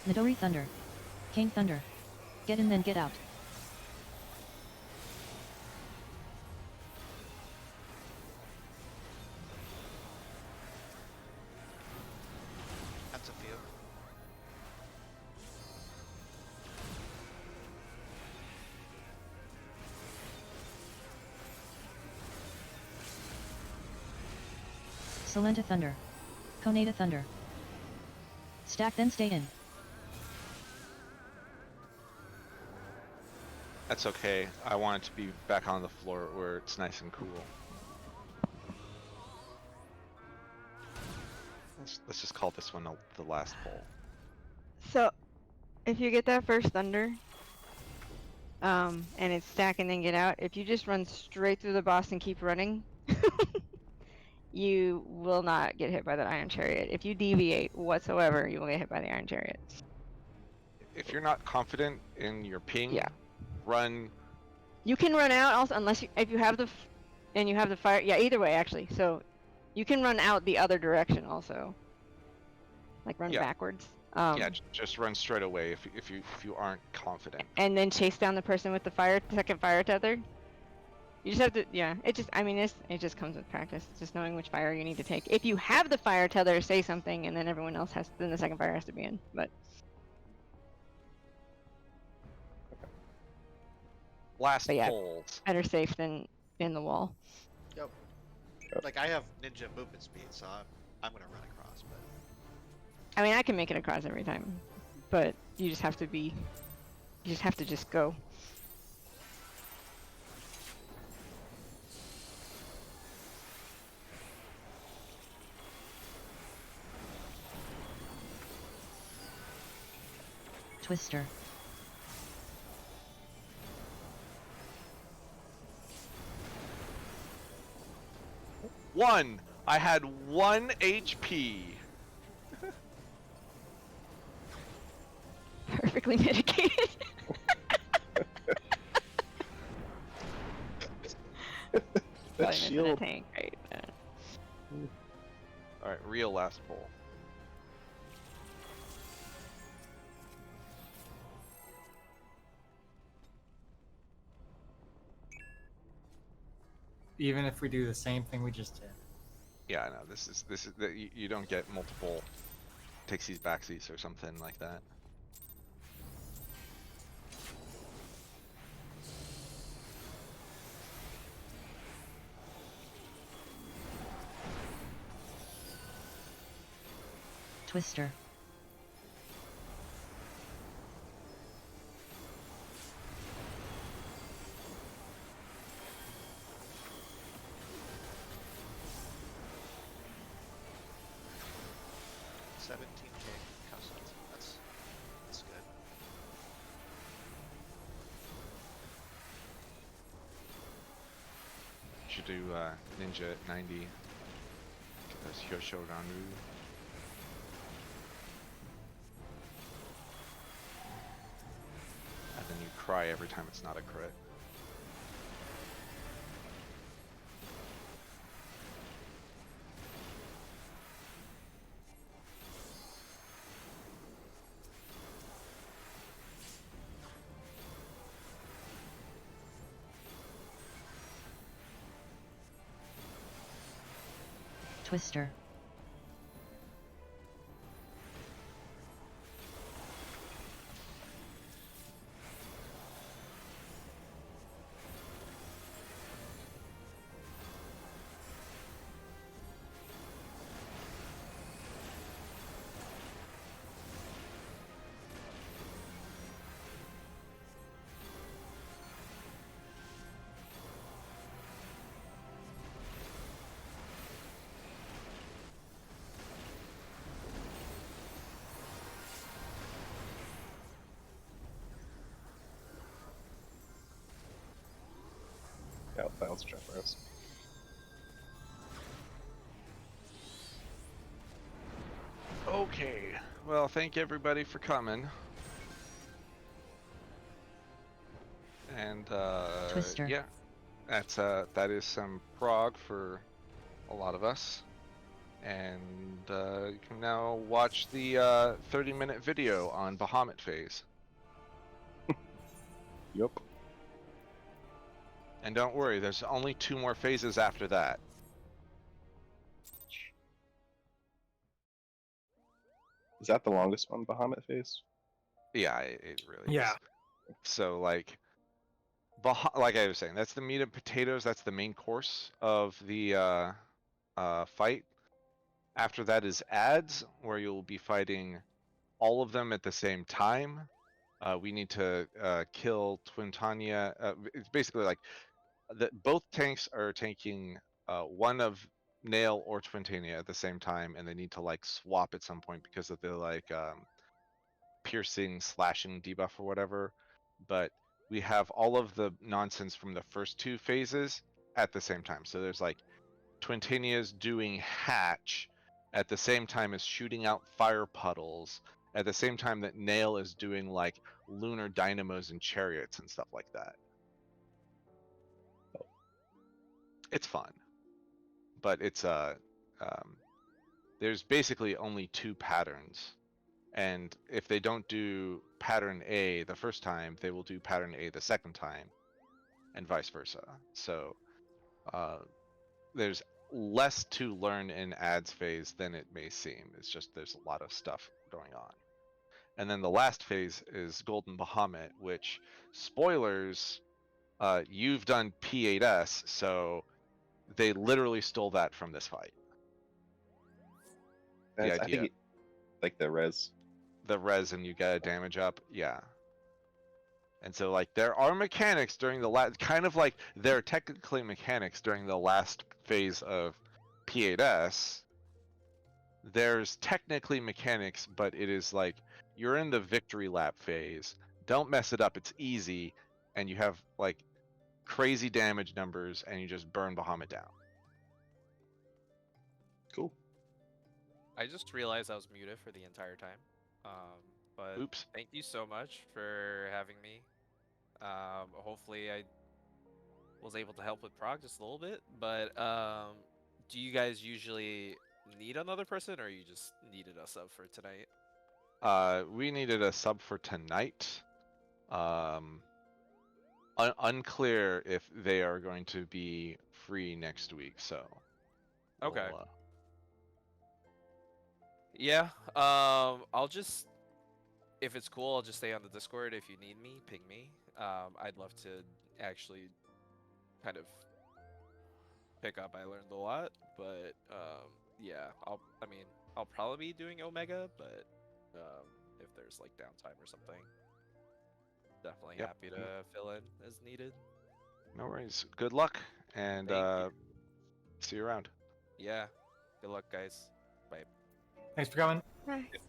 Midori Thunder. King Thunder. Get in then get out. That's a few. Solenta Thunder. Conata Thunder. Stack then stay in. That's okay. I want it to be back on the floor where it's nice and cool. Let's just call this one the last bowl. So, if you get that first thunder, and it's stack and then get out, if you just run straight through the boss and keep running, you will not get hit by that Iron Chariot. If you deviate whatsoever, you will get hit by the Iron Chariot. If you're not confident in your ping, Yeah. run. You can run out also, unless if you have the and you have the fire. Yeah, either way actually. So, you can run out the other direction also. Like run Yeah. backwards. Yeah, just run straight away if you aren't confident. And then chase down the person with the second fire tether. You just have to, yeah. It just comes with practice. Just knowing which fire you need to take. If you have the fire tether, say something, and then everyone else then the second fire has to be in. But Last yeah. polls. Better safe than in the wall. Yep. Like I have ninja movement speed, so I'm gonna run across. But I mean, I can make it across every time, but you just have to just go. Twister. One. I had 1 HP. Perfectly mitigated. That Probably missing a shield. tank, right? All right, real last poll. Even if we do the same thing we just did. Yeah, I know. This is you don't get multiple takesies backsies or something like that. Twister. $17K cost. That's good. Should do Ninja at 90. Get those Hyoshogaru. And then you cry every time it's not a crit. Twister. Yeah, bounce Jeffers. Okay. Well, thank everybody for coming. And Twister. yeah, that is some prog for a lot of us. And you can now watch the 30-minute video on Bahamut phase. Yep. And don't worry, there's only 2 more phases after that. Is that the longest one, Bahamut phase? Yeah, it really Yeah. is. So like I was saying, that's the meat and potatoes. That's the main course of the fight. After that is ads, where you'll be fighting all of them at the same time. We need to kill Twintania. It's basically like both tanks are taking one of Nail or Twintania at the same time, and they need to like swap at some point because of the like piercing, slashing debuff or whatever. But we have all of the nonsense from the first 2 phases at the same time. So there's like Twintania's doing hatch at the same time as shooting out fire puddles, at the same time that Nail is doing like lunar dynamos and chariots and stuff like that. It's fun, but it's there's basically only 2 patterns, and if they don't do pattern A the first time, they will do pattern A the second time, and vice versa. So there's less to learn in ads phase than it may seem. It's just there's a lot of stuff going on. And then the last phase is Golden Bahamut, which, spoilers, you've done P8S, so they literally stole that from this fight. The I idea, think like the res. the res and you get a damage up, yeah. And so like there are mechanics during the last, kind of like there are technically mechanics during the last phase of P8S. There's technically mechanics, but it is like you're in the victory lap phase. Don't mess it up. It's easy, and you have like crazy damage numbers, and you just burn Bahamut down. Cool. I just realized I was muted for the entire time. But Oops. thank you so much for having me. Hopefully I was able to help with prog just a little bit. But do you guys usually need another person, or you just needed us up for tonight? We needed a sub for tonight. Unclear if they are going to be free next week, so Okay. we'll, Yeah. I'll just, if it's cool, I'll just stay on the Discord. If you need me, ping me. I'd love to actually kind of pick up. I learned a lot, but yeah, I mean, I'll probably be doing Omega, but if there's like downtime or something, definitely Yep. happy to fill in as needed. No worries. Good luck, and Thank see you around. Yeah. Good luck, guys. Bye. Thanks for coming. Bye. If